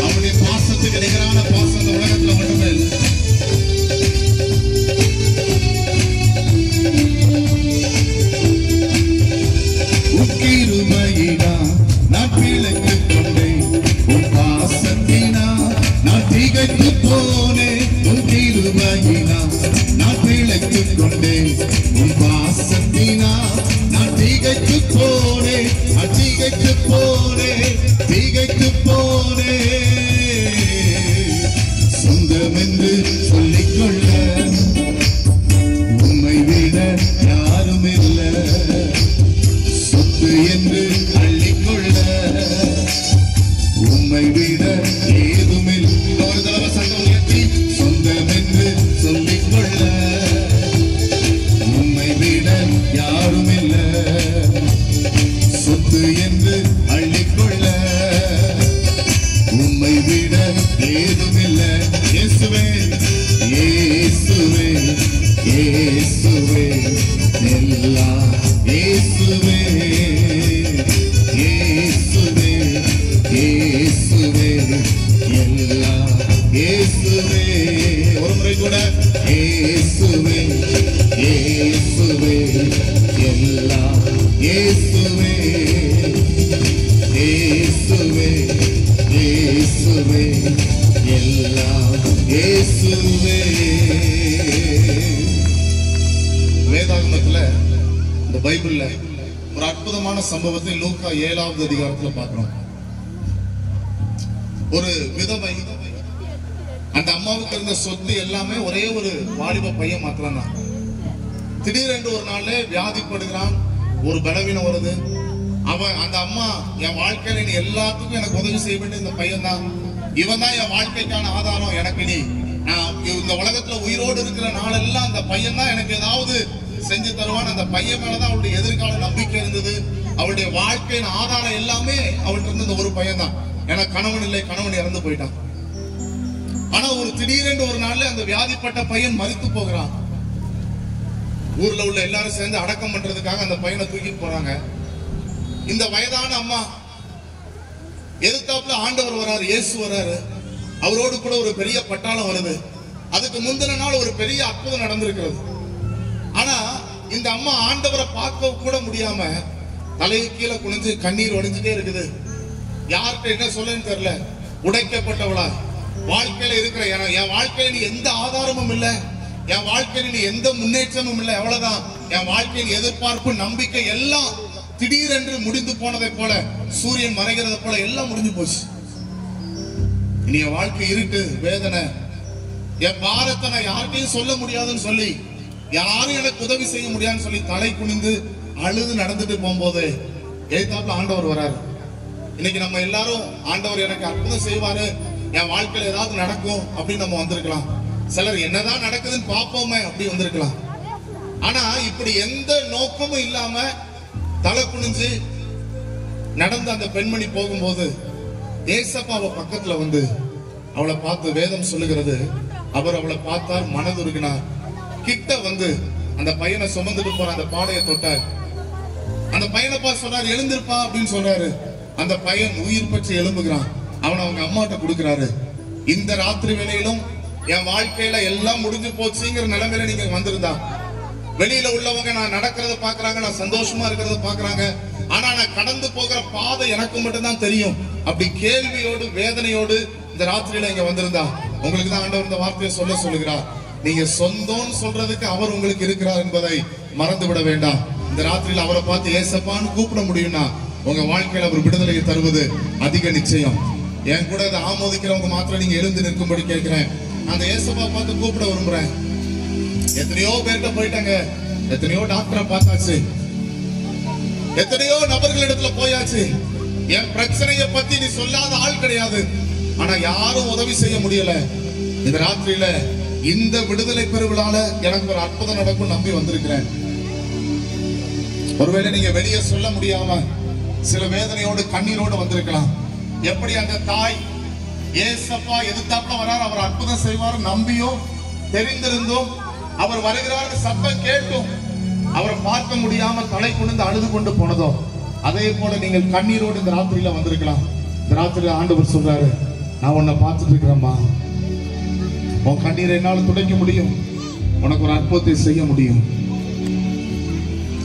அவருடைய பாசத்துக்கு நிகரான பாசம் இந்த உலகத்துல மட்டுமே இல்லை. உக்கிருமையினா நான் பிழைத்துக் கொண்டேன், உன் பாசத்தினா நான் திகைத்து போனேன். உக்கிருமையினா நான் பிழைத்துக் கொண்டேன், உன் பாசத்தினா நான் திகைத்து போனேன். திகைத்து போனேன், திகைத்து போனேன். சொந்தம் என்று சொல்லிக்கொள்ள உம்மை விட யாரும் இல்லை. சொத்து என்று அள்ளிக்கொள்ள உம்மை விட ஏதுமில்லை. ஒரு தடவை சட்டம் உயர்த்தி, சொந்தம் என்று சொல்லிக்கொள்ள உம்மை விட யாரும் இல்லை. சொத்து என்று அள்ளிக்கொள்ள உம்மை விட ஏதுமில்லை. இயேசுவே இயேசுவே இயேசுவே எல்லாம் இயேசுவே இயேசுவே இயேசுவே எல்லாம் இயேசுவே. ஒரு முறை கூட இயேசுவே இயேசுவே எல்லாம் இயேசுவே இயேசுவே இயேசுவே எல்லாம் இயேசுவே. வேதாகமத்துல இந்த பைபிள்ல ஒரு அற்புதமான சம்பவத்தை லூக்கா 7வது அதிகாரத்துல பார்க்கிறோம். ஒரு விதவை, அந்த அம்மாவுக்கு இருந்த சொத்து எல்லாமே ஒரே ஒரு வாலிப பையன் மாத்திரம் தான். திடீரென்று ஒரு நாள்ல வியாதிப்படுகிறான், ஒரு பலவீனம் வருது. அவன் அந்த அம்மா, என் வாழ்க்கையில நீ எல்லாத்துக்கும் எனக்கு உதவி செய்ய வேண்டிய இந்த பையன் தான், இவன் தான் என் வாழ்க்கைக்கான ஆதாரம், எனக்கு நீ நான் இந்த உலகத்துல உயிரோடு இருக்கிற நாளெல்லாம் அந்த பையன் தான் எனக்கு ஏதாவது செஞ்சு தருவான். அந்த பையன் மேலதான் அவளுடைய எதிர்கால நம்பிக்கை இருந்தது. அவளுடைய வாழ்க்கையின் ஆதாரம் எல்லாமே அவள்கிட்ட இருந்த ஒரு பையன் தான். எனக்கு கணவன் இல்லை, கணவன் இறந்து போயிட்டான். ஆனா ஒரு திடீரென்று ஒரு நாள்ல அந்த வியாதிப்பட்ட பையன் மரித்து போகிறான். ஊர்ல உள்ள எல்லாரும் சேர்ந்து அடக்கம் பண்றதுக்காக அந்த பையனை தூக்கிட்டு போறாங்க. இந்த வயதான அம்மா எதிர்த்தாப்புல ஆண்டவர் வராரு, இயேசு வராரு, அவரோடு கூட ஒரு பெரிய பட்டாளம் வருது. அதுக்கு முந்தின நாள் ஒரு பெரிய அற்புதம் நடந்திருக்கிறது. ஆனா இந்த அம்மா ஆண்டவரை பார்க்க கூட முடியாம தலையை கீழே குனிஞ்சு கண்ணீர் வடிஞ்சுட்டே இருக்குது. யார்கிட்ட என்ன சொல்லுன்னு தெரியல. உடைக்கப்பட்டவளா வாழ்க்கையில இருக்கிற, என் வாழ்க்கையில நீ எந்த ஆதாரமும் இல்லை, என் வாழ்க்கையில நீ எந்த முன்னேற்றமும் இல்லை, அவ்வளவுதான். என் வாழ்க்கையின் எதிர்பார்ப்பு, நம்பிக்கை எல்லாம் திடீரென்று முடிந்து போனதை போல, சூரியன் மறைகிறத போல எல்லாம் முடிஞ்சு போச்சு. இனி என் வாழ்க்கை இருட்டு, வேதனை, என் பாரத்தை நான் யார்கிட்டையும் சொல்ல முடியாதுன்னு சொல்லி, யாரும் எனக்கு உதவி செய்ய முடியாதுன்னு சொல்லி தலை குனிந்து அழுது நடந்துட்டு போகும்போது ஏத்தாப்புல ஆண்டவர் வராரு. இன்னைக்கு நம்ம எல்லாரும் ஆண்டவர் எனக்கு அற்புதம் செய்வாரு, என் வாழ்க்கையில ஏதாவது நடக்கும் அப்படின்னு நம்ம வந்திருக்கலாம். சிலர் என்னதான் நடக்குதுன்னு பார்ப்போமே அப்படி வந்திருக்கலாம். ஆனா இப்படி எந்த நோக்கமும் இல்லாம தலை குனிஞ்சு நடந்த அந்த பெண்மணி போகும்போது ஏசப்பா அவ பக்கத்துல வந்து அவளை பார்த்து வேதம் சொல்லுகிறது, அவர் அவளை பார்த்தார், மனதுருகினார். கிட்ட வந்து அந்த பையனை சுமந்துட்டு போற அந்த பாடையை தொட்டார். அந்த பையனை பார்த்து சொன்னார், எழுந்திருப்பா அப்படின்னு சொல்றாரு. அந்த பையன் உயிர் பற்றி எழும்புகிறான். அவனை அவங்க அம்மாட்ட கொடுக்கிறாரு. இந்த ராத்திரி வேளையிலும் என் வாழ்க்கையில எல்லாம் முடிஞ்சு போச்சுங்கிற நிலைமையில நீங்க வந்திருந்தா, வெளியில உள்ளவங்க நான் நடக்கிறத பாக்குறாங்க, நான் சந்தோஷமா இருக்கிறத பாக்குறாங்க. ஆனா நான் கடந்து போகிற பாதை எனக்கு மட்டும்தான் தெரியும். அப்படி கேள்வியோடு வேதனையோடு இந்த ராத்திரியில இங்க வந்திருந்தா உங்களுக்கு தான் ஆண்டவர் இந்த வார்த்தையை சொல்லுகிறார். நீங்க சொந்தம்னு சொல்றதுக்கு அவர் உங்களுக்கு இருக்கிறார் என்பதை மறந்து விட வேண்டாம். இந்த ராத்திரியில அவரை பார்த்து ஏசப்பான்னு கூப்பிட முடியும்னா உங்க வாழ்க்கையில அவர் விடுதலையை தருவது அதிக நிச்சயம். என் கூட இதை ஆமோதிக்கிறவங்க மாத்திரம் நீங்க எழுந்து நிற்கும்படி கேட்கிறேன். அந்த ஏசப்பா பார்த்து கூப்பிட விரும்புறேன். எத்தனையோ பேர்கிட்ட போயிட்டாங்க, எத்தனையோ டாக்டரை பார்த்தாச்சு, எத்தனையோ நபர்களிடத்துல போயாச்சு. என் பிரச்சனையை பத்தி நீ சொல்லாத ஆள் கிடையாது. ஆனா யாரும் உதவி செய்ய முடியல. இந்த ராத்திரியில இந்த விடுதலை பெருவிழால எனக்கு ஒரு அற்புதம் நடக்கும் நம்பி வந்திருக்கிறேன். ஒருவேளை நீங்க வெளியே சொல்ல முடியாம சில வேதனையோடு கண்ணீரோடு வந்திருக்கலாம். எப்படி அந்த தாய் ஏசப்பா எதிர்த்தாப்புல வரார், அவர் அற்புதம் செய்வார் நம்பியும் தெரிந்திருந்தோம், அவர் வருகிறார் சத்தம் கேட்டும் அவரை பார்க்க முடியாம தலை கொண்டு அழுது கொண்டு போனதோ, அதே போல நீங்கள் கண்ணீரோடு இந்த ராத்திரியில வந்திருக்கலாம். இந்த ராத்திரியில ஆண்டவர் சொல்றாரு, நான் உன்னை பார்த்துட்டு இருக்கிறேம்மா, உன் கண்ணீரை என்னால் துடைக்க முடியும், உனக்கு ஒரு அற்புதத்தை செய்ய முடியும்,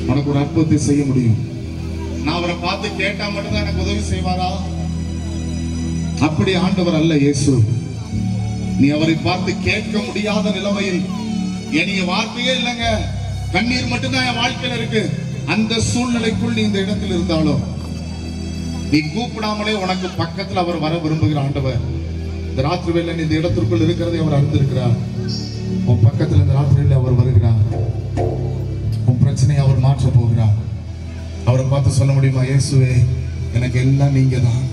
உனக்கு ஒரு அற்புதத்தை செய்ய முடியும். நான் அவரை பார்த்து கேட்டா மட்டும்தான் எனக்கு உதவி செய்வாரா? அப்படி ஆண்டவர் அல்ல இயேசு. நீ அவரை பார்த்து கேட்க முடியாத நிலைமையில் எனிய வார்த்தையே இல்லைங்க, கண்ணீர் மட்டும்தான் என் வாழ்க்கையில இருக்கு. அந்த சூழ்நிலைக்குள் நீ இந்த இடத்தில் இருந்தாலும் நீ கூப்பிடாமலே உனக்கு பக்கத்தில் அவர் வர விரும்புகிற ஆண்டவர் இந்த ராத்திரி வேளையில் இந்த இடத்திற்குள் இருக்கிறதை அவர் அறிந்திருக்கிறார். உன் பக்கத்தில் இந்த ராத்திரியில் அவர் வருகிறார். உன் பிரச்சனையை அவர் மாற்ற போகிறார். அவரை பார்த்து சொல்ல முடியுமா, இயேசுவே எனக்கு எல்லாம் நீங்க தான்,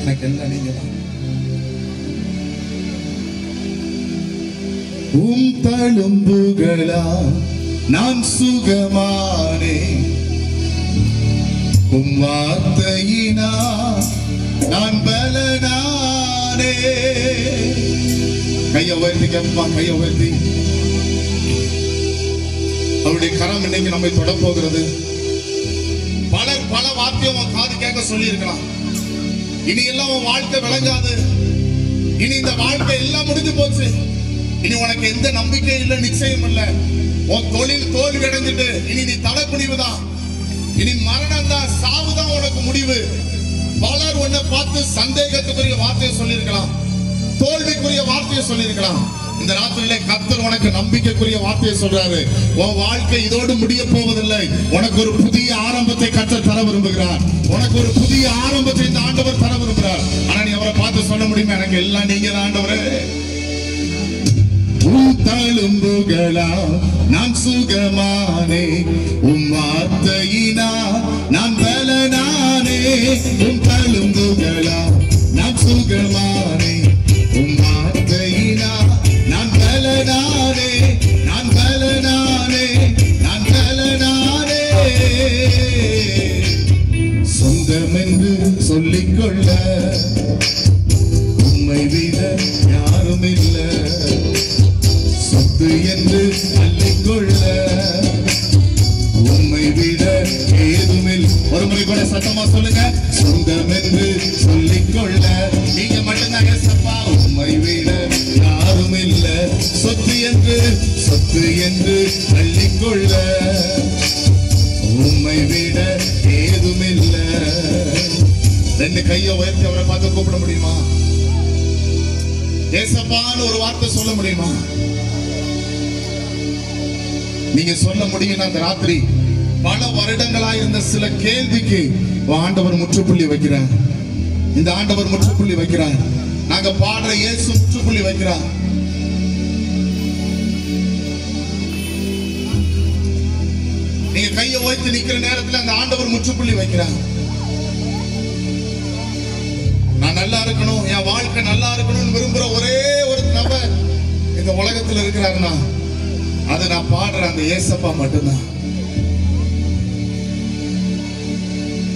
எனக்கு எல்லாம் நீங்க தான். உம் தழும்புகளா நான் சுகமானே, உம் வார்த்தையினா நான் பலனானே. கையை உயர்த்தி கேட்பா, கையை உயர்த்தி. அவருடைய கரம் இன்னைக்கு நம்மை தொட போகிறது. பலர் பல வார்த்தையும் காது கேட்க சொல்லி இருக்கலாம். இனி எல்லாம் உன் வாழ்க்கை விளங்காது, இனி இந்த வாழ்க்கை எல்லாம் முடிஞ்சு போச்சு, இனி உனக்கு எந்த நம்பிக்கை இல்லை, நிச்சயம் இல்லை, உன் தொழில் தோல்வி அடைஞ்சிட்டு இனி நீ தலை குனிவுதான், இனி மரணம் தான், சாவுதான் உனக்கு முடிவு. பலர் உன்னை பார்த்து சந்தேகத்துக்குரிய வார்த்தையை சொல்லியிருக்கலாம், தோல்விக்குரிய வார்த்தையை சொல்லியிருக்கலாம். இந்த ராத்திரியிலே கர்த்தர் உனக்கு நம்பிக்கைக்குரிய வார்த்தையை சொல்றாரு. உன் வாழ்க்கை இதோடு முடிய போவதில்லை, உனக்கு ஒரு புதிய ஆரம்பத்தை கர்த்தர் தர விரும்புகிறார். உனக்கு ஒரு புதிய ஆரம்பத்தை இந்த ஆண்டவர் தர விரும்புகிறார். ஆனா நீ அவரை பார்த்து சொல்ல முடியுமா, எனக்கு எல்லாம் நீங்க தான் ஆண்டவரே. உம் தழும்புகளா நான் சுகமானே, உம் வார்த்தையினா நான் பலனானே. உம் தழும்புகளா நான் சுகமானே, உம் வார்த்தையினா நான் பலனானே, நான் பலனானே, நான் பலனானே. சொந்தம் என்று சொல்லிக்கொள்ள உம்மை விட யாரும் இல்லை, சொத்து என்று அள்ளிக்கொள்ள உம்மை விட ஏதுமில். ஒரு முறை கூட சத்தமா சொல்லுங்க, சொந்தம் என்று சொல்லிக்கொள்ள நீங்க மட்டும்தான் ஏசப்பா, உம்மை விட யாரும் இல்ல, சொத்து என்று அள்ளிக்கொள்ள உம்மை விட ஏதுமில்ல. ரெண்டு கையை உயர்த்தி அவரை பார்த்து கூப்பிட முடியுமா? ஏசப்பான்னு ஒரு வார்த்தை சொல்ல முடியுமா? நீங்க சொல்ல முடியும். அந்த ராத்திரி பல வருடங்களா இருந்த சில கேள்விக்கு ஆண்டவர் முற்றுப்புள்ளி வைக்கிறார். இந்த ஆண்டவர் முற்றுப்புள்ளி வைக்கிறார். நாங்க பாடுற இயேசு முற்றுப்புள்ளி வைக்கிறார். நீங்க கையை உயர்த்தி நிக்கிற நேரத்தில் அந்த ஆண்டவர் முற்றுப்புள்ளி வைக்கிறார். நான் நல்லா இருக்கணும், என் வாழ்க்கை நல்லா இருக்கணும்னு விரும்புற ஒரே ஒரு நபர் இந்த உலகத்தில் இருக்கிறாருன்னா அது நான் பாடுற அந்த ஏசப்பா மட்டும்தான்.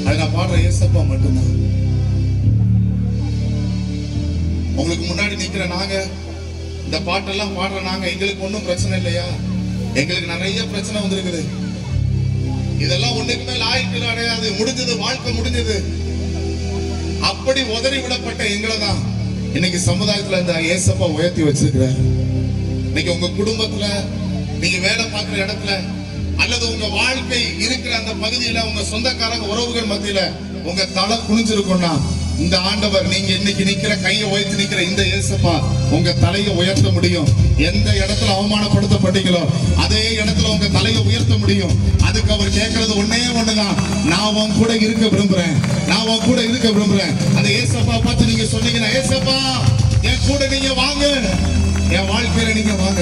அது நான் பாடுற ஏசப்பா மட்டும்தான். உங்களுக்கு முன்னாடி நிக்கிற நாங்க இந்த பாட்டெல்லாம் பாடுற நாங்க, எங்களுக்கு ஒன்றும் பிரச்சனை இல்லையா? எங்களுக்கு நிறைய பிரச்சனை வந்திருக்குது. இதெல்லாம் ஒண்ணுக்கு மேல் ஆயிட்டு அடையாது, முடிஞ்சது, வாழ்க்கை முடிஞ்சது. அப்படி உதறி விடப்பட்ட எங்களை தான் இன்னைக்கு சமுதாயத்துல இந்த ஏசப்பா உயர்த்தி வச்சிருக்கிறார். இன்னைக்கு உங்க குடும்பத்துல நீங்க வேலை பார்க்கிற இடத்துல அல்லது உங்க வாழ்க்கை இருக்கிற அந்த பகுதியில உங்க சொந்தக்காரங்க உறவுகள் மத்தியில உங்க தலை குனிஞ்சிருக்கும்னா இந்த ஆண்டவர் நீங்க இன்னைக்கு நிக்கிற கையை உயர்த்தி நிக்கிற இந்த இயேசுப்பா உங்க தலையை உயர்த்த முடியும். எந்த இடத்துல அவமானப்படுத்தப்பட்டீங்களோ அதே இடத்துல உங்க தலையை உயர்த்த முடியும். அதுக்கு அவர் கேட்கறது ஒன்னே ஒண்ணுதான், நான் உன் கூட இருக்க விரும்புறேன், நான் உன் கூட இருக்க விரும்புறேன். அந்த இயேசுப்பா பார்த்து நீங்க சொன்னீங்கன்னா, இயேசுப்பா என் கூட நீங்க வாங்க, என் வாழ்க்கையில நீங்க வாங்க.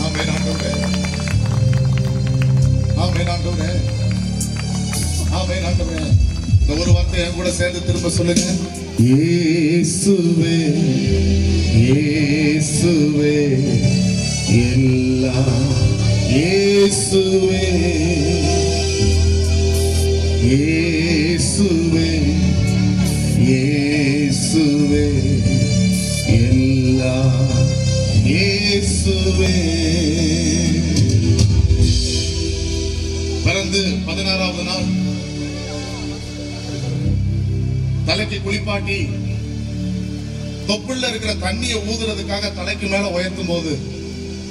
ஆமென் ஆண்டவரே, ஆமென் ஆண்டவரே, ஆமென் ஆண்டவரே. இந்த ஒரு வார்த்தை என் கூட சேர்ந்து திரும்ப சொல்லுங்க. இயேசுவே இயேசுவே எல்லாம் இயேசுவே இயேசுவே இயேசுவே எல்லாம் இயேசுவே. பிறந்து 16வது நாள் தலைக்கு குளிப்பாட்டி தொப்புள்ள இருக்கிற தண்ணியை ஊதுறதுக்காக தலைக்கு மேல உயர்த்தும் போது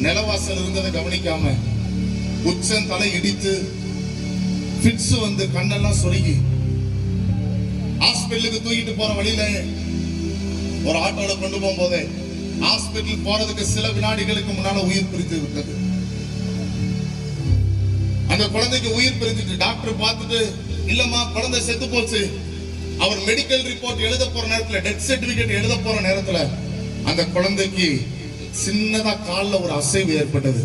நிலவாசல் இருந்ததை கவனிக்காம உச்சம் தலை இடித்து பிட்ஸ் வந்து கண்ணெல்லாம் சொருகி ஹாஸ்பிட்டலுக்கு தூக்கிட்டு போற வழியில ஒரு ஆட்டோல கொண்டு போகும்போது ஹாஸ்பிட்டல் போறதுக்கு சில வினாடிகளுக்கு முன்னால உயிர் பிரித்து விட்டது. அந்த குழந்தைக்கு உயிர் பிரிஞ்சிட்டு டாக்டர் பார்த்துட்டு, இல்லம்மா குழந்தை செத்து போச்சு. அவர் மெடிக்கல் ரிப்போர்ட் எழுத போற நேரத்துல, டெத் சர்டிபிகேட் எழுத போற நேரத்துல அந்த குழந்தைக்கு சின்னதா கால்ல ஒரு அசைவு ஏற்பட்டது.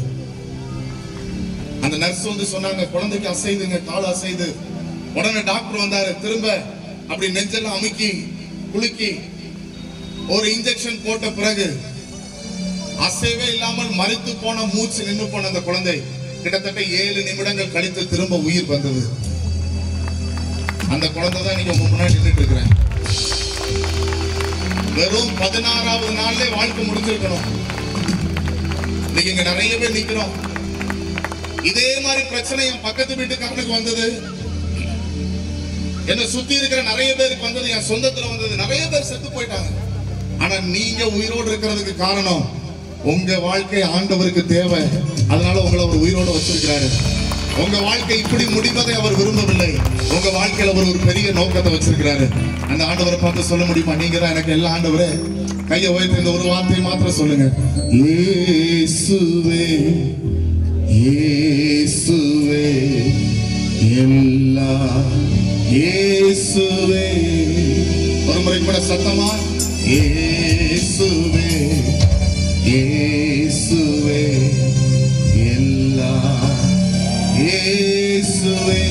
அந்த நர்ஸ் வந்து சொன்னாங்க, குழந்தைக்கு அசைதுங்க, கால் அசைது. உடனே டாக்டர் வந்தாரு. திரும்ப அப்படி நெஞ்செல்லாம் அமுக்கி குலுக்கி ஒரு இன்ஜெக்ஷன் போட்ட பிறகு அசைவே இல்லாமல் மரித்து போன, மூச்சு நின்று போன அந்த குழந்தை கிட்டத்தட்ட 7 நிமிடங்கள் கழித்து திரும்ப உயிர் வந்தது. அந்த குழந்தை தான் நீங்க முன்னாடி நின்றுட்டு இருக்கிறேன். வெறும் 16வது நாள்ல வாழ்க்கை முடிஞ்சிருக்கணும். நீங்க இங்க நிறைய பேர் நிக்கிறோம். இதே மாதிரி பிரச்சனை என் பக்கத்து வீட்டுக்காரனுக்கு வந்தது, என்ன சுத்தி இருக்கிற நிறைய பேருக்கு வந்தது, என் சொந்தத்துல வந்தது. நிறைய பேர் செத்து போயிட்டாங்க. ஆனா நீங்க உயிரோடு இருக்கிறதுக்கு காரணம் உங்க வாழ்க்கை ஆண்டவருக்கு தேவை. அதனால உங்களை அவர் உயிரோடு வச்சிருக்கிறாரு. உங்க வாழ்க்கை இப்படி முடிவதை அவர் விரும்பவில்லை. உங்க வாழ்க்கையில அவர் ஒரு பெரிய நோக்கத்தை வச்சிருக்கிறாரு. அந்த ஆண்டவரை பார்த்து சொல்ல முடியுமா, நீங்க தான் எனக்கு எல்லா ஆண்டவரே? கையை உயர்த்தி இந்த ஒரு வார்த்தையை மாத்திரம் சொல்லுங்க. இயேசுவே இயேசுவே எல்லாம் இயேசுவே. ஒரு முறை கூட சத்தமா, இயேசுவே இயேசுவே எல்லாம் இயேசுவே.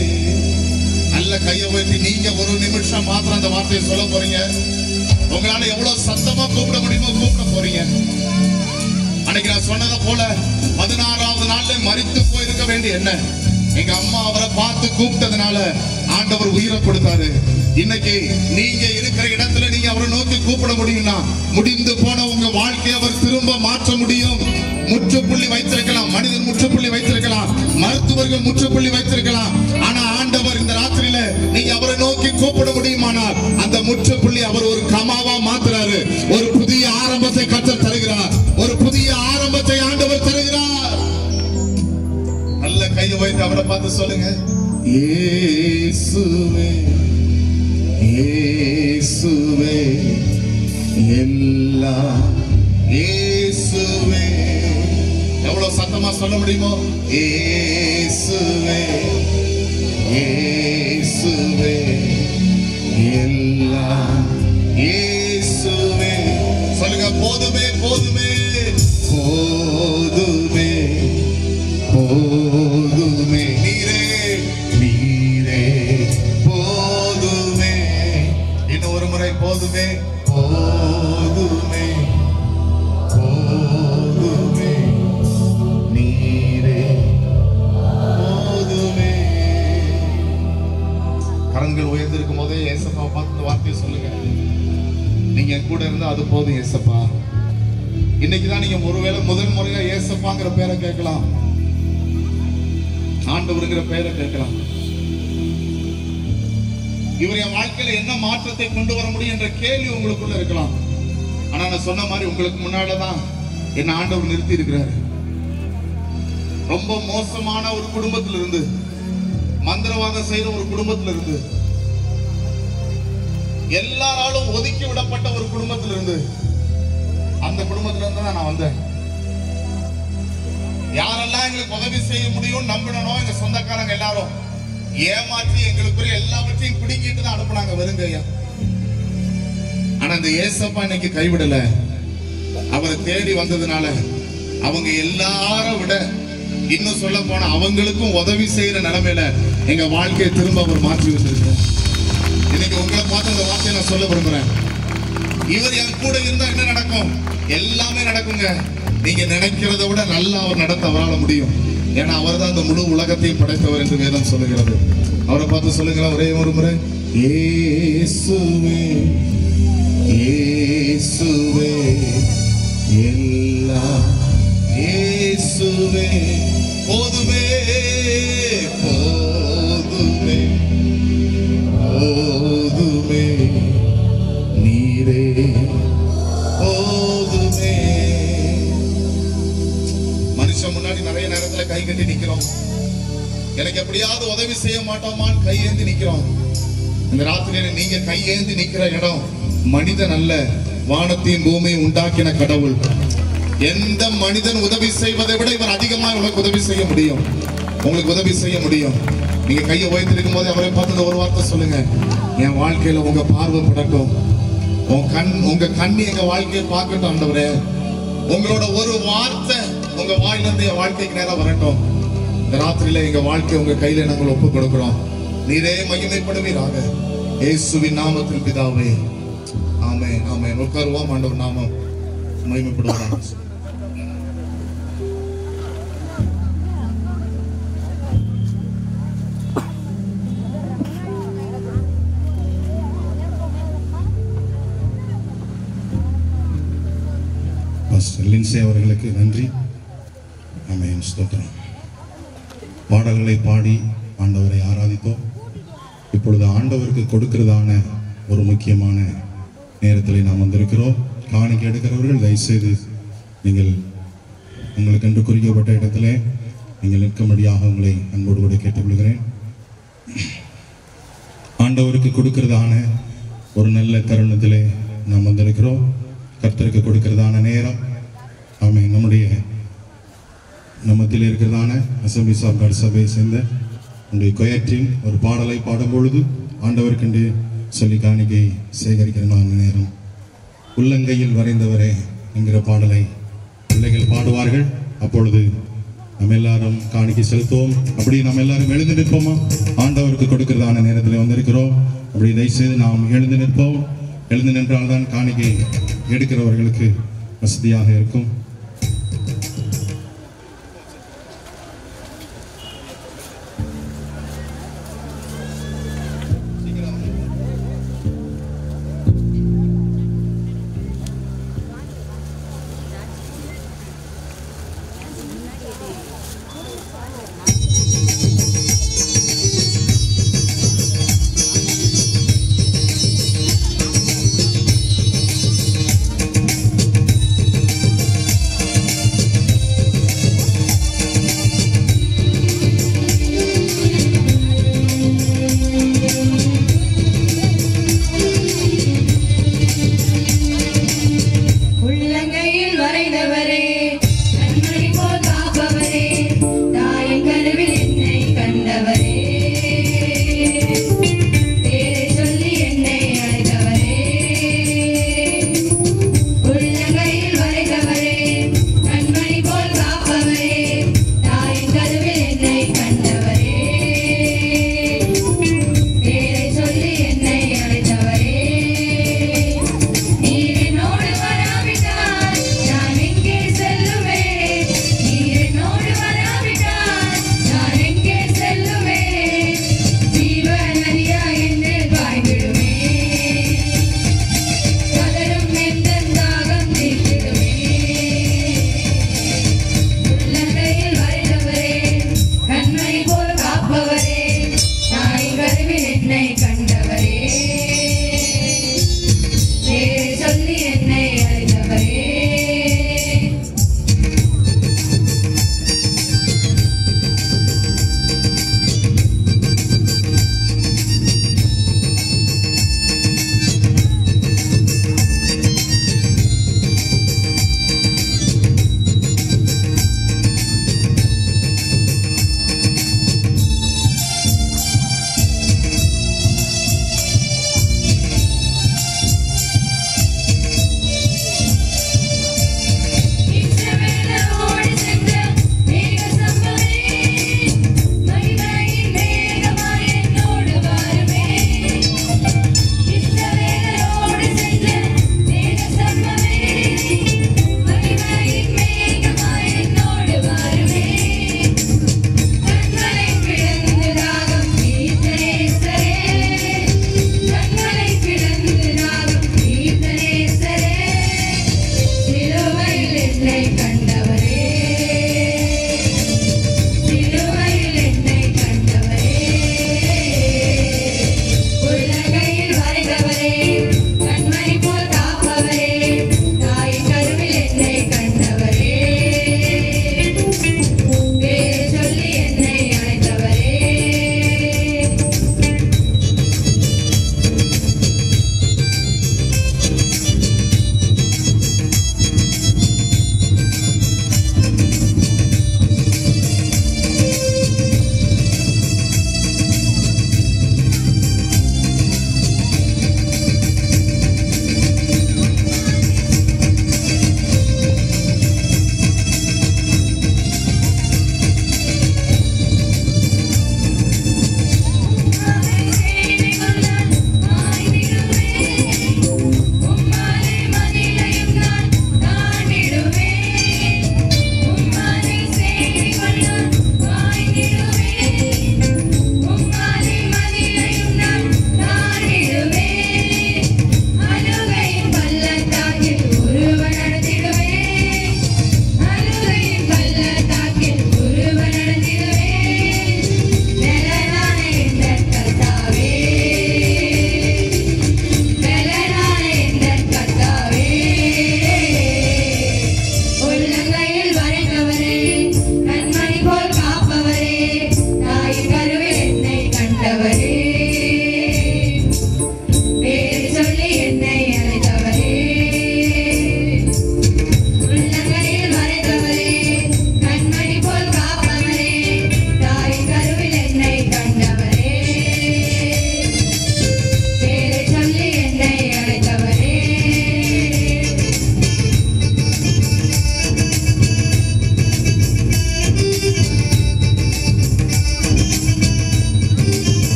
நல்ல கையை உயர்த்தி நீங்க ஒரு நிமிஷம் மாத்திரம் அந்த வார்த்தையை சொல்ல போறீங்க. உங்களால எவ்வளவு சத்தமா கூப்பிட முடியுமோ கூப்பிட போறீங்க. அன்னைக்கு நான் சொன்னதை போல 16வது நாள்ல மரித்து போயிருக்க வேண்டிய என்ன, எங்க அம்மா அவரை பார்த்து கூப்பிட்டதுனால ஆண்டவர் உயிரை கொடுத்தாரு. இன்னைக்கு நீங்க இருக்கிற இடத்துல நீங்க அவரை நோக்கி கூப்பிட முடியும்னா, முடிந்து போன உங்க வாழ்க்கையை அவர் திரும்ப மாற்ற முடியும். முற்றுப்புள்ளி வைத்திருக்கலாம், மனிதன் முற்றுப்புள்ளி வைத்திருக்கலாம், மருத்துவர்கள் முற்றுப்புள்ளி வைத்திருக்கலாம். ஆனா ஆண்டவர் இந்த ராத்திரியில நீங்க அவரை நோக்கி கூப்பிட முடியுமானால் அந்த முற்றுப்புள்ளி அவர் ஒரு கமாவா மாத்துறாரு. ஒரு புதிய ஆரம்பத்தை கர்த்தர் தருகிறார். ஒரு புதிய ஆரம்பத்தை ஆண்டவர் தருகிறார். நல்ல கையை வைத்து அவரை பார்த்து சொல்லுங்க, இயேசுவே இயேசுவே எல்லாம் இயேசுவே. எவ்வளவு சத்தமா சொல்ல முடியுமோ, இயேசுவே இயேசுவே எல்லாம் இயேசுவே. சொல்லுங்க, போதுமே போதுமே போதுமே போதுமே, நீரே நீரே போதுமே. இன்னும் ஒரு முறை, போதுமே போதுமே போதுமே நீரே போதுமே. கரங்கள் உயர்ந்திருக்கும் போதே ஏசப்பா பார்த்து வார்த்தையை சொல்லுங்க. நீங்க என் கூட இருந்தா அது போதும் ஏசப்பா. இன்னைக்குதான் நீங்க ஒருவேளை முதல் முறையா ஏசப்பாங்கிற பேரை கேட்கலாம், ஆண்டவருங்கிற பெயரை கேட்கலாம். இவர் என் வாழ்க்கையில என்ன மாற்றத்தை கொண்டு வர முடியும் என்ற கேள்வி உங்களுக்குள்ள இருக்கலாம். ஆனா நான் சொன்ன மாதிரி உங்களுக்கு முன்னாலதான் என்ன ஆண்டவர் நிறுத்தி இருக்கிறாரு. ரொம்ப மோசமான ஒரு குடும்பத்துல இருந்து, மந்திரவாதம் செய்யற ஒரு குடும்பத்துல இருந்து, எல்லாராலும் ஒதுக்கி விடப்பட்ட ஒரு குடும்பத்துல இருந்து, அந்த குடும்பத்துல இருந்து தான் நான் வந்தேன். யாரெல்லாம் எங்களுக்கு உதவி செய்ய முடியும் நம்பினோ எங்க சொந்தக்காரங்க எல்லாரும் ஏமாற்றி எங்களுக்குரிய எல்லாவற்றையும் பிடிங்கிட்டு தான் அனுப்புனாங்க வெறுங்கையா. ஆனா இந்த ஏசப்பா இன்னைக்கு கைவிடல. அவரை தேடி வந்ததுனால அவங்க எல்லாரும் விட இன்னும் சொல்ல போனா அவங்களுக்கும் உதவி செய்யற நிலைமையில எங்க வாழ்க்கையை திரும்ப அவர் மாற்றி வச்சிருக்க. இன்னைக்கு உங்களை பார்த்து அந்த வார்த்தையை நான் சொல்ல விரும்புறேன். இவர் என் கூட இருந்தா என்ன நடக்கும்? எல்லாமே நடக்குங்க. நீங்க நினைக்கிறத விட நல்லா அவர் நடத்த அவரால் முடியும். ஏன்னா அவர் தான் அந்த முழு உலகத்தையும் படைத்தவர் என்று வேதம் சொல்லுகிறது. அவரை பார்த்து சொல்லுங்க ஒரே ஒரு முறை, இயேசுவே இயேசுவே எல்லாம் இயேசுவே போதுமே போதுமே போதுமே நீரே போதுமே. மனுஷன் முன்னாடி நிறைய நேரத்துல கை கட்டி நிக்கிறோம். எனக்கு எப்படியாவது உதவி செய்ய மாட்டோமான்னு கையேந்தி நிக்கிறோம். இந்த ராத்திரியில நீங்க கையேந்தி நிக்கிற இடம் மனிதன் அல்ல, வானத்தையும் பூமியும் உண்டாக்கின கடவுள். எந்த மனிதன் உதவி செய்வதை விட இவர் அதிகமாக உங்களுக்கு உதவி செய்ய முடியும். உங்களுக்கு உதவி செய்ய முடியும். நீங்க கையை உயர்த்திருக்கும் போது அவரை பார்த்து ஒரு வார்த்தை சொல்லுங்க, என் வாழ்க்கையில உங்க பார்வை படட்டும், உங்க கண்ணி எங்க வாழ்க்கையை பார்க்கட்டும் ஆண்டவரே. உங்களோட ஒரு வார்த்தை உங்க வாயிலிருந்து என் வாழ்க்கைக்கு நேரம் வரட்டும். இந்த ராத்திரியில எங்க வாழ்க்கை உங்க கையில நாங்கள் ஒப்புக் கொடுக்கிறோம். நீரே மகிமைப்படுவீராக. இயேசுவின் நாமத்தில் பிதாவே, ஆமென் ஆமென். உட்காருவோம். ஆண்டவர் நாமம் மகிமைப்படுவதாக. பாஸ்டர் லின்சே அவர்களுக்கு நன்றி. ஆமென், ஸ்தோத்திரம். பாடல்களை பாடி ஆண்டவரை ஆராதித்தோம். இப்பொழுது ஆண்டவருக்கு கொடுக்கிறதான ஒரு முக்கியமான நேரத்தில் நாம் வந்திருக்கிறோம். காணிக்கை எடுக்கிறவர்கள் தயவுசெய்து நீங்கள் உங்களுக்கு என்று குறிக்கப்பட்ட இடத்துல நீங்கள் நிற்கும்படியாக உங்களை அன்போடு கூட கேட்டுக்கொள்கிறேன். ஆண்டவருக்கு கொடுக்கிறதான ஒரு நல்ல தருணத்திலே நாம் வந்திருக்கிறோம். கர்த்தருக்கு கொடுக்கிறதான நேரம். ஆமென். நம்மத்தில் இருக்கிறதான அசம்பிளிஸ் ஆஃப் காட் சபையை சேர்ந்த நம்முடைய கொயர் ஒரு பாடலை பாடும் பொழுது ஆண்டவருக்கென்று சொல்லி காணிக்கை சேகரிக்கிறதான நேரம். உள்ளங்கையில் வரைந்தவரே என்கிற பாடலை பிள்ளைகள் பாடுவார்கள். அப்பொழுது நம்ம எல்லாரும் காணிக்கை செலுத்துவோம். அப்படி நம்ம எல்லாரும் எழுந்து நிற்போமா? ஆண்டவருக்கு கொடுக்கிறதான நேரத்தில் வந்திருக்கிறோம். அப்படி தயவுசெய்து நாம் எழுந்து நிற்போம். எழுந்து நின்றால்தான் காணிக்கை எடுக்கிறவர்களுக்கு வசதியாக இருக்கும்.